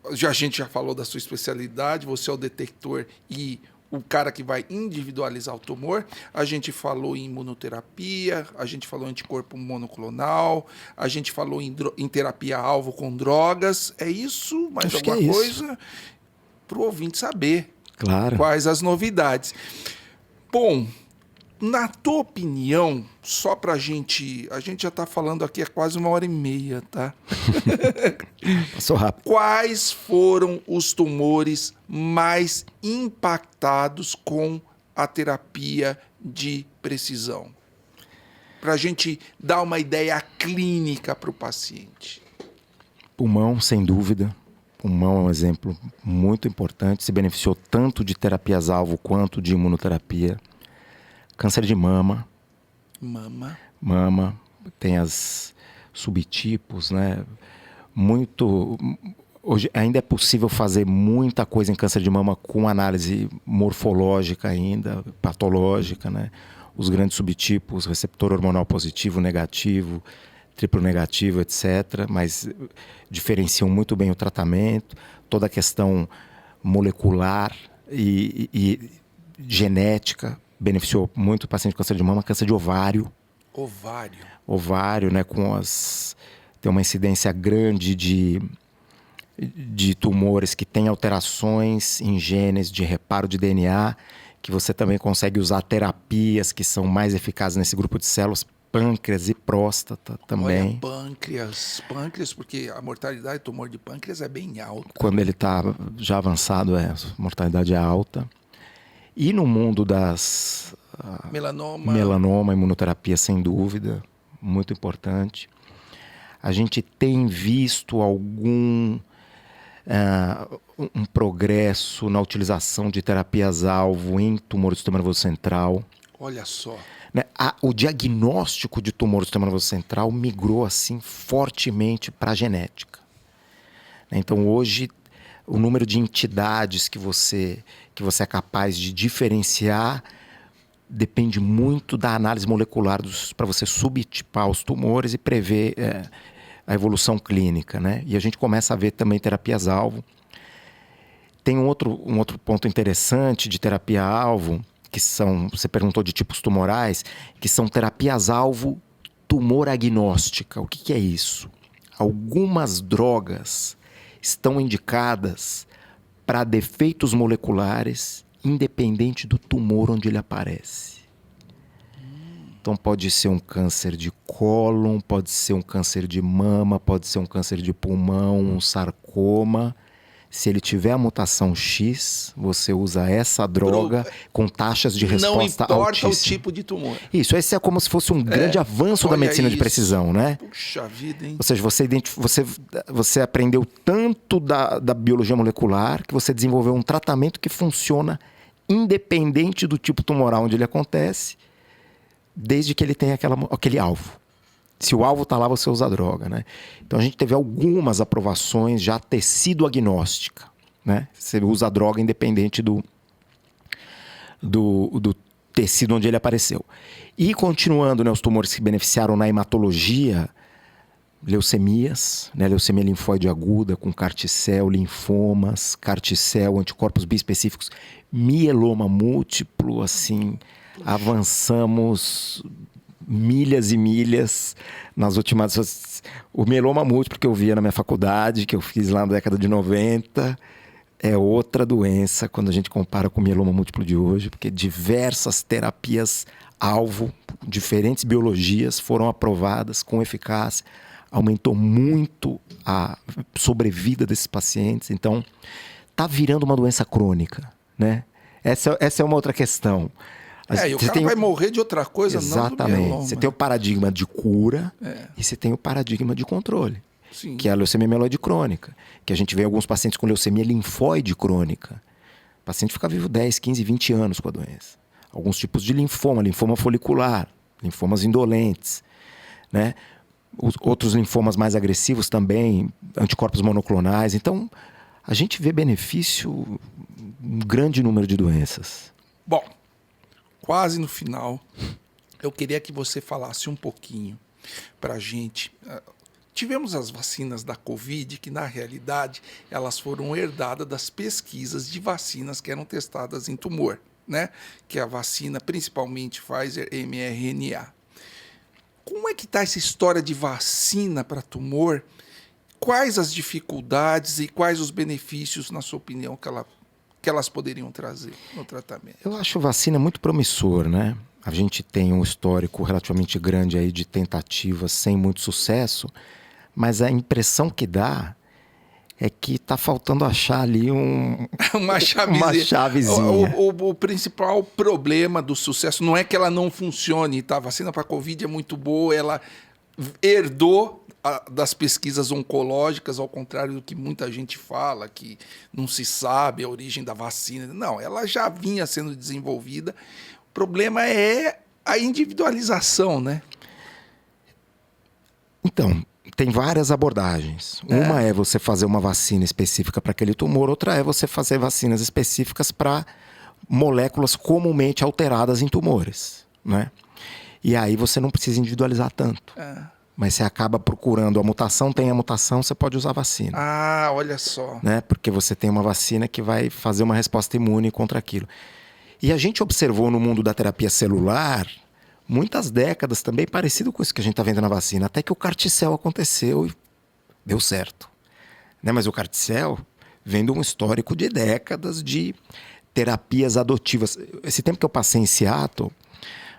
A gente já falou da sua especialidade, você é o detector e o cara que vai individualizar o tumor. A gente falou em imunoterapia, a gente falou em anticorpo monoclonal, a gente falou em terapia-alvo com drogas. É isso? Mais Acho alguma coisa? Para o ouvinte saber. Claro. Quais as novidades. Bom, na tua opinião, só para a gente já está falando aqui há quase 1h30, tá? Passou rápido. Quais foram os tumores mais impactados com a terapia de precisão? Para a gente dar uma ideia clínica para o paciente. Pulmão, sem dúvida. Pulmão é um exemplo muito importante. Se beneficiou tanto de terapias-alvo quanto de imunoterapia. Câncer de mama. Mama. Tem as subtipos, né? Hoje ainda é possível fazer muita coisa em câncer de mama com análise morfológica ainda, patológica, né? Os grandes subtipos, receptor hormonal positivo, negativo, triplo negativo, etc. Mas diferenciam muito bem o tratamento. Toda a questão molecular e genética beneficiou muito o paciente com câncer de mama. Câncer de ovário. Ovário, né? Tem uma incidência grande de tumores que têm alterações em genes de reparo de DNA, que você também consegue usar terapias que são mais eficazes nesse grupo de células, pâncreas e próstata também. Olha, pâncreas, porque a mortalidade do tumor de pâncreas é bem alta. Quando ele está já avançado, a mortalidade é alta. E no mundo das... Melanoma, imunoterapia, sem dúvida, muito importante. a gente tem visto um progresso na utilização de terapias-alvo em tumor do sistema nervoso central. Olha só. Né? O diagnóstico de tumor do sistema nervoso central migrou assim fortemente para a genética. Então hoje o número de entidades que você é capaz de diferenciar depende muito da análise molecular para você subtipar os tumores e prever a evolução clínica, né? E a gente começa a ver também terapias-alvo. Tem um outro ponto interessante de terapia-alvo, que são, você perguntou de tipos tumorais, que são terapias-alvo tumor agnóstica. O que é isso? Algumas drogas estão indicadas para defeitos moleculares, independente do tumor onde ele aparece. Então pode ser um câncer de cólon, pode ser um câncer de mama, pode ser um câncer de pulmão, um sarcoma. Se ele tiver a mutação X, você usa essa droga com taxas de resposta altíssimas. Não importa o tipo de tumor. Isso, esse é como se fosse um grande avanço da medicina de precisão, né? Puxa vida, hein? Ou seja, você aprendeu tanto da biologia molecular que você desenvolveu um tratamento que funciona independente do tipo tumoral onde ele acontece, desde que ele tenha aquele alvo. Se o alvo está lá, você usa a droga, né? Então a gente teve algumas aprovações já tecido agnóstica, né? Você usa a droga independente do tecido onde ele apareceu. E continuando, né, os tumores que beneficiaram na hematologia, leucemias, né, leucemia linfóide aguda com carticel, linfomas, carticel, anticorpos bispecíficos, mieloma múltiplo, assim, avançamos milhas e milhas nas últimas... O mieloma múltiplo que eu via na minha faculdade, que eu fiz lá na década de 90, é outra doença quando a gente compara com o mieloma múltiplo de hoje, porque diversas terapias-alvo, diferentes biologias foram aprovadas com eficácia, aumentou muito a sobrevida desses pacientes, então está virando uma doença crônica, né? Essa é uma outra questão. E o cara vai morrer de outra coisa, exatamente. Não do mieloma. Você tem o paradigma de cura e você tem o paradigma de controle. Sim. Que é a leucemia mieloide crônica, que a gente vê alguns pacientes com leucemia linfóide crônica. O paciente fica vivo 10, 15, 20 anos com a doença. Alguns tipos de linfoma folicular, linfomas indolentes, né? Outros linfomas mais agressivos também, anticorpos monoclonais. Então, a gente vê benefício em um grande número de doenças. Bom, quase no final, eu queria que você falasse um pouquinho para a gente. Tivemos as vacinas da Covid, que na realidade elas foram herdadas das pesquisas de vacinas que eram testadas em tumor, né? Que é a vacina, principalmente Pfizer mRNA. Como é que está essa história de vacina para tumor? Quais as dificuldades e quais os benefícios, na sua opinião, que elas poderiam trazer no tratamento? Eu acho vacina muito promissor, né? A gente tem um histórico relativamente grande aí de tentativas sem muito sucesso, mas a impressão que dá é que está faltando achar ali uma chavezinha. O principal problema do sucesso não é que ela não funcione, tá? A vacina para a Covid é muito boa, ela herdou das pesquisas oncológicas, ao contrário do que muita gente fala, que não se sabe a origem da vacina. Não, ela já vinha sendo desenvolvida. O problema é a individualização, né? Então, tem várias abordagens. Uma é você fazer uma vacina específica para aquele tumor, outra é você fazer vacinas específicas para moléculas comumente alteradas em tumores, né? E aí você não precisa individualizar tanto. Mas você acaba procurando a mutação, tem a mutação, você pode usar a vacina. Ah, olha só. Né? Porque você tem uma vacina que vai fazer uma resposta imune contra aquilo. E a gente observou no mundo da terapia celular muitas décadas também parecido com isso que a gente está vendo na vacina. Até que o carticel aconteceu e deu certo. Né? Mas o carticel vem de um histórico de décadas de terapias adotivas. Esse tempo que eu passei em Seattle,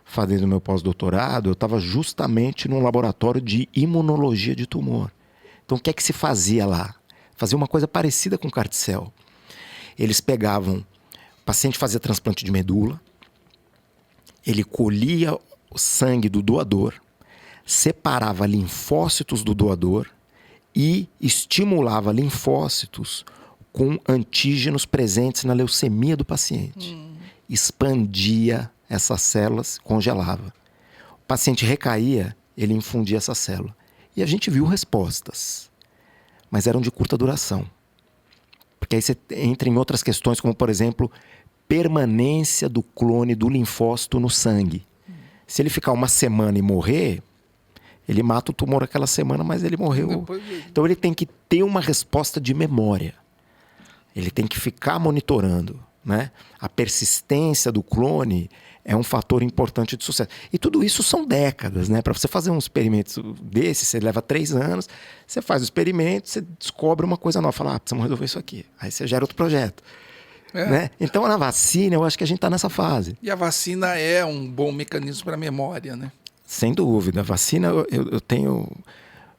fazendo meu pós-doutorado, eu estava justamente num laboratório de imunologia de tumor. Então, o que é que se fazia lá? Fazia uma coisa parecida com o carticel. Eles pegavam... O paciente fazia transplante de medula, ele colhia o sangue do doador, separava linfócitos do doador e estimulava linfócitos com antígenos presentes na leucemia do paciente. Expandia essas células, congelava. O paciente recaía, ele infundia essa célula. E a gente viu respostas, mas eram de curta duração. Porque aí você entra em outras questões, como, por exemplo, permanência do clone do linfócito no sangue. Se ele ficar uma semana e morrer, ele mata o tumor aquela semana, mas ele morreu. Então ele tem que ter uma resposta de memória. Ele tem que ficar monitorando, né? A persistência do clone é um fator importante de sucesso. E tudo isso são décadas, né? Para você fazer um experimento desse, você leva 3 anos, você faz o experimento, você descobre uma coisa nova, fala, precisamos resolver isso aqui. Aí você gera outro projeto. Né? Então, na vacina, eu acho que a gente está nessa fase. E a vacina é um bom mecanismo para a memória, né? Sem dúvida. A vacina, eu tenho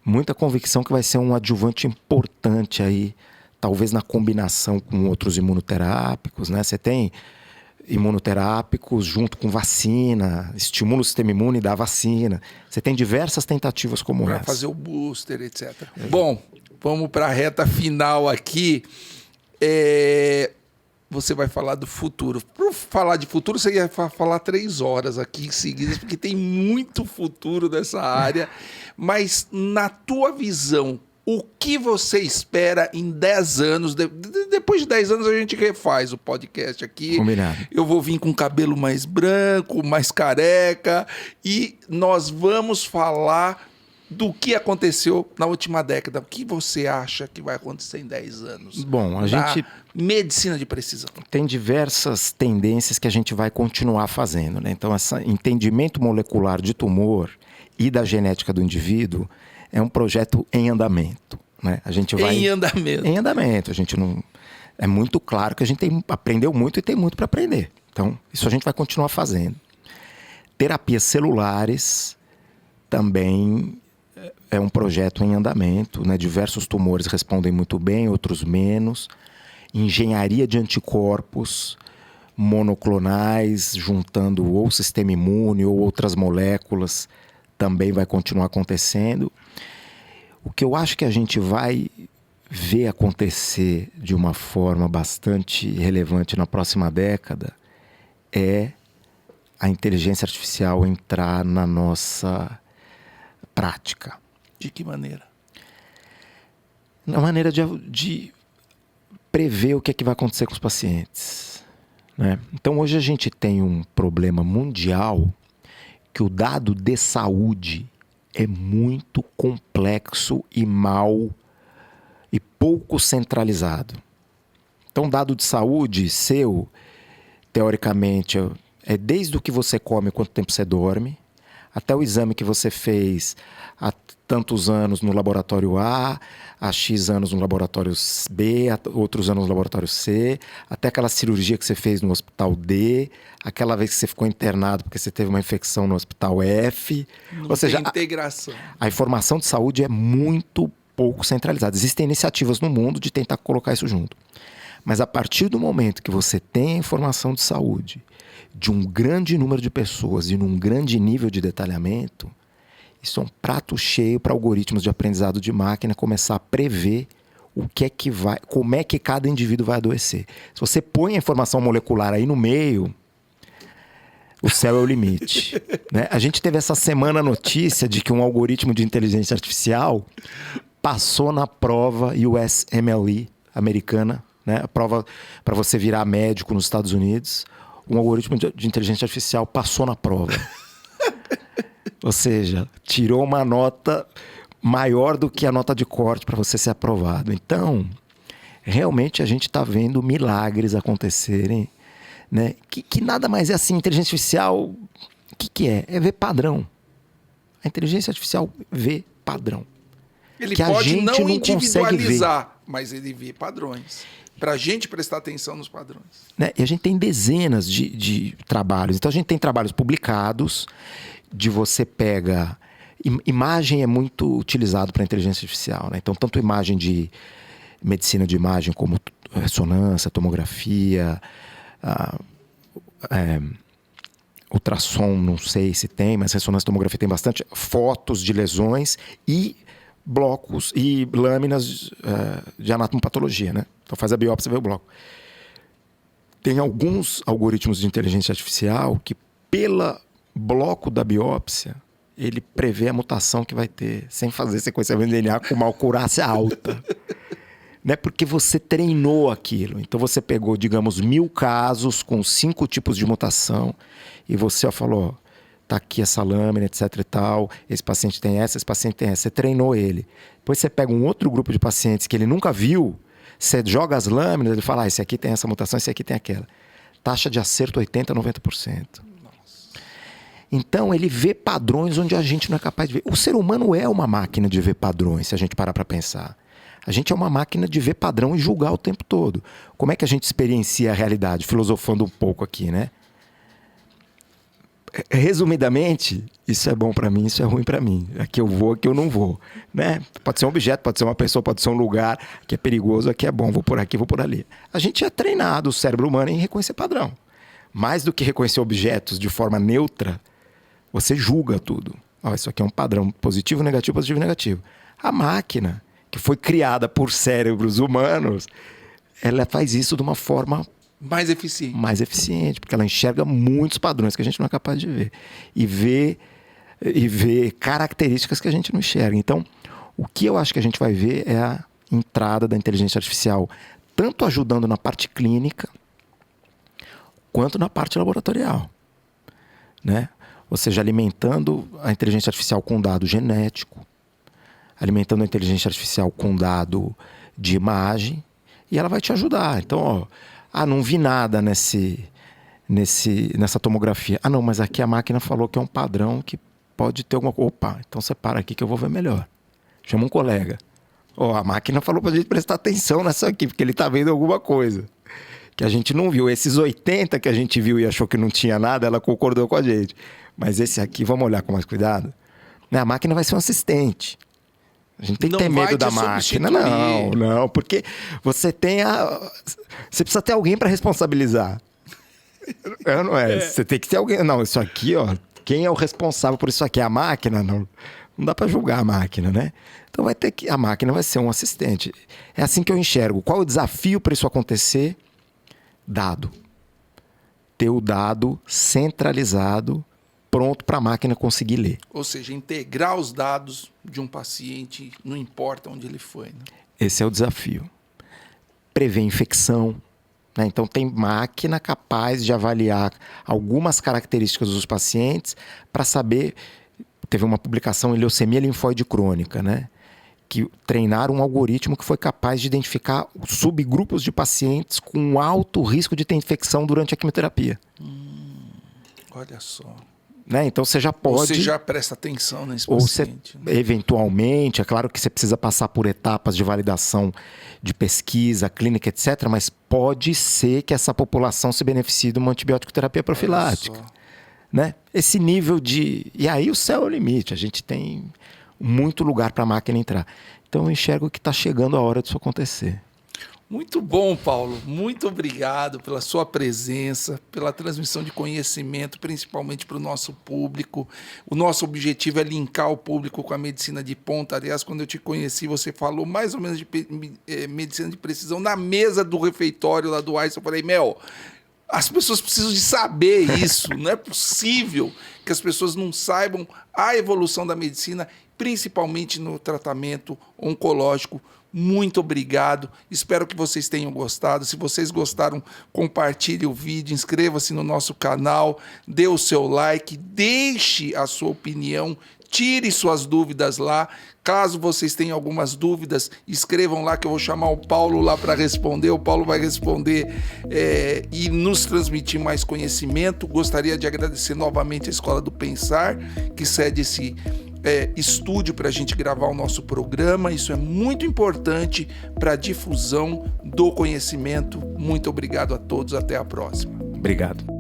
muita convicção que vai ser um adjuvante importante aí, talvez na combinação com outros imunoterápicos, né? Você tem imunoterápicos junto com vacina, estimula o sistema imune da vacina. Você tem diversas tentativas como essa. Para fazer o booster, etc. Bom, vamos para a reta final aqui. Você vai falar do futuro. Para falar de futuro, você ia falar 3 horas aqui seguidas, porque tem muito futuro nessa área. Mas, na tua visão, o que você espera em 10 anos? Depois de 10 anos, a gente refaz o podcast aqui. Combinado. Eu vou vir com cabelo mais branco, mais careca, e nós vamos falar do que aconteceu na última década. O que você acha que vai acontecer em 10 anos? Bom, a gente medicina de precisão. Tem diversas tendências que a gente vai continuar fazendo, né? Então, esse entendimento molecular de tumor e da genética do indivíduo é um projeto em andamento, né? A gente vai em andamento. Em andamento. A gente não é muito claro que a gente aprendeu muito e tem muito para aprender. Então, isso a gente vai continuar fazendo. Terapias celulares também é um projeto em andamento, né? Diversos tumores respondem muito bem, outros menos. Engenharia de anticorpos monoclonais, juntando ou sistema imune ou outras moléculas, também vai continuar acontecendo. O que eu acho que a gente vai ver acontecer de uma forma bastante relevante na próxima década é a inteligência artificial entrar na nossa prática. De que maneira? Na maneira de prever o que é que vai acontecer com os pacientes, né? Então, hoje a gente tem um problema mundial que o dado de saúde é muito complexo e mal e pouco centralizado. Então, dado de saúde seu, teoricamente, é desde o que você come, quanto tempo você dorme, até o exame que você fez há tantos anos no laboratório A, há X anos no laboratório B, há outros anos no laboratório C, até aquela cirurgia que você fez no hospital D, aquela vez que você ficou internado porque você teve uma infecção no hospital F. Ou seja, integração. A informação de saúde é muito pouco centralizada. Existem iniciativas no mundo de tentar colocar isso junto. Mas a partir do momento que você tem a informação de saúde de um grande número de pessoas e num grande nível de detalhamento, isso é um prato cheio para algoritmos de aprendizado de máquina começar a prever o que é que vai, como é que cada indivíduo vai adoecer. Se você põe a informação molecular aí no meio, o céu é o limite, né? A gente teve essa semana a notícia de que um algoritmo de inteligência artificial passou na prova USMLE americana, né? A prova para você virar médico nos Estados Unidos. Um algoritmo de inteligência artificial passou na prova. Ou seja, tirou uma nota maior do que a nota de corte para você ser aprovado. Então, realmente a gente está vendo milagres acontecerem, né? Que nada mais é assim. Inteligência artificial, o que é? É ver padrão. A inteligência artificial vê padrão. Ele que pode não individualizar, ver. Mas ele vê padrões. Para a gente prestar atenção nos padrões. Né? E a gente tem dezenas de trabalhos. Então, a gente tem trabalhos publicados de você pega... Imagem é muito utilizado para inteligência artificial, né? Então, tanto imagem de medicina de imagem como ressonância, tomografia, ultrassom, não sei se tem, mas ressonância tomografia tem bastante, fotos de lesões e blocos e lâminas de anatomopatologia, né? Então faz a biópsia e vê o bloco. Tem alguns algoritmos de inteligência artificial que, pelo bloco da biópsia, ele prevê a mutação que vai ter, sem fazer sequenciamento de DNA com uma acurácia alta. Né? Porque você treinou aquilo. Então você pegou, digamos, 1000 casos com 5 tipos de mutação e você falou, tá aqui essa lâmina, etc e tal, esse paciente tem essa, esse paciente tem essa. Você treinou ele. Depois você pega um outro grupo de pacientes que ele nunca viu, você joga as lâminas, ele fala, esse aqui tem essa mutação, esse aqui tem aquela. Taxa de acerto 80% a 90%. Então ele vê padrões onde a gente não é capaz de ver. O ser humano é uma máquina de ver padrões, se a gente parar para pensar. A gente é uma máquina de ver padrão e julgar o tempo todo. Como é que a gente experiencia a realidade? Filosofando um pouco aqui, né? Resumidamente, isso é bom para mim, isso é ruim para mim. Aqui eu vou, aqui eu não vou, né? Pode ser um objeto, pode ser uma pessoa, pode ser um lugar que é perigoso, aqui é bom, vou por aqui, vou por ali. A gente é treinado, o cérebro humano, em reconhecer padrão. Mais do que reconhecer objetos de forma neutra, você julga tudo. Isso aqui é um padrão positivo, negativo, positivo, negativo. A máquina, que foi criada por cérebros humanos, ela faz isso de uma forma mais eficiente, porque ela enxerga muitos padrões que a gente não é capaz de ver. E vê características que a gente não enxerga. Então, o que eu acho que a gente vai ver é a entrada da inteligência artificial, tanto ajudando na parte clínica, quanto na parte laboratorial. Né? Ou seja, alimentando a inteligência artificial com dado genético, alimentando a inteligência artificial com dado de imagem, e ela vai te ajudar. Então, não vi nada nessa tomografia. Não, mas aqui a máquina falou que é um padrão que pode ter alguma coisa. Opa, então você para aqui que eu vou ver melhor. Chama um colega. A máquina falou pra gente prestar atenção nessa aqui, porque ele tá vendo alguma coisa que a gente não viu. Esses 80 que a gente viu e achou que não tinha nada, ela concordou com a gente. Mas esse aqui, vamos olhar com mais cuidado. A máquina vai ser um assistente. A gente tem que ter medo da máquina. Não, porque você você precisa ter alguém para responsabilizar. Não é? Você tem que ter alguém. Não, isso aqui, quem é o responsável por isso aqui? A máquina? Não dá para julgar a máquina, né? Então a máquina vai ser um assistente. É assim que eu enxergo. Qual é o desafio para isso acontecer? Dado. Ter o dado centralizado, pronto para a máquina conseguir ler. Ou seja, integrar os dados de um paciente, não importa onde ele foi. Né? Esse é o desafio. Prever infecção. Né? Então, tem máquina capaz de avaliar algumas características dos pacientes para saber... Teve uma publicação em leucemia linfóide crônica, né? Que treinaram um algoritmo que foi capaz de identificar subgrupos de pacientes com alto risco de ter infecção durante a quimioterapia. Olha só. Né? Então você já pode... Ou você já presta atenção nesse paciente. Ou você, eventualmente, é claro que você precisa passar por etapas de validação de pesquisa, clínica, etc. Mas pode ser que essa população se beneficie de uma antibiótico terapia profilática. Né? Esse nível de... E aí o céu é o limite. A gente tem muito lugar para a máquina entrar. Então eu enxergo que está chegando a hora disso acontecer. Muito bom, Paulo. Muito obrigado pela sua presença, pela transmissão de conhecimento, principalmente para o nosso público. O nosso objetivo é linkar o público com a medicina de ponta. Aliás, quando eu te conheci, você falou mais ou menos de medicina de precisão na mesa do refeitório lá do Einstein. Eu falei, as pessoas precisam de saber isso. Não é possível que as pessoas não saibam a evolução da medicina, principalmente no tratamento oncológico. Muito obrigado. Espero que vocês tenham gostado. Se vocês gostaram, compartilhe o vídeo, inscreva-se no nosso canal, dê o seu like, deixe a sua opinião, tire suas dúvidas lá. Caso vocês tenham algumas dúvidas, escrevam lá que eu vou chamar o Paulo lá para responder. O Paulo vai responder e nos transmitir mais conhecimento. Gostaria de agradecer novamente a Escola do Pensar, que cede esse estúdio para a gente gravar o nosso programa. Isso é muito importante para a difusão do conhecimento. Muito obrigado a todos. Até a próxima. Obrigado.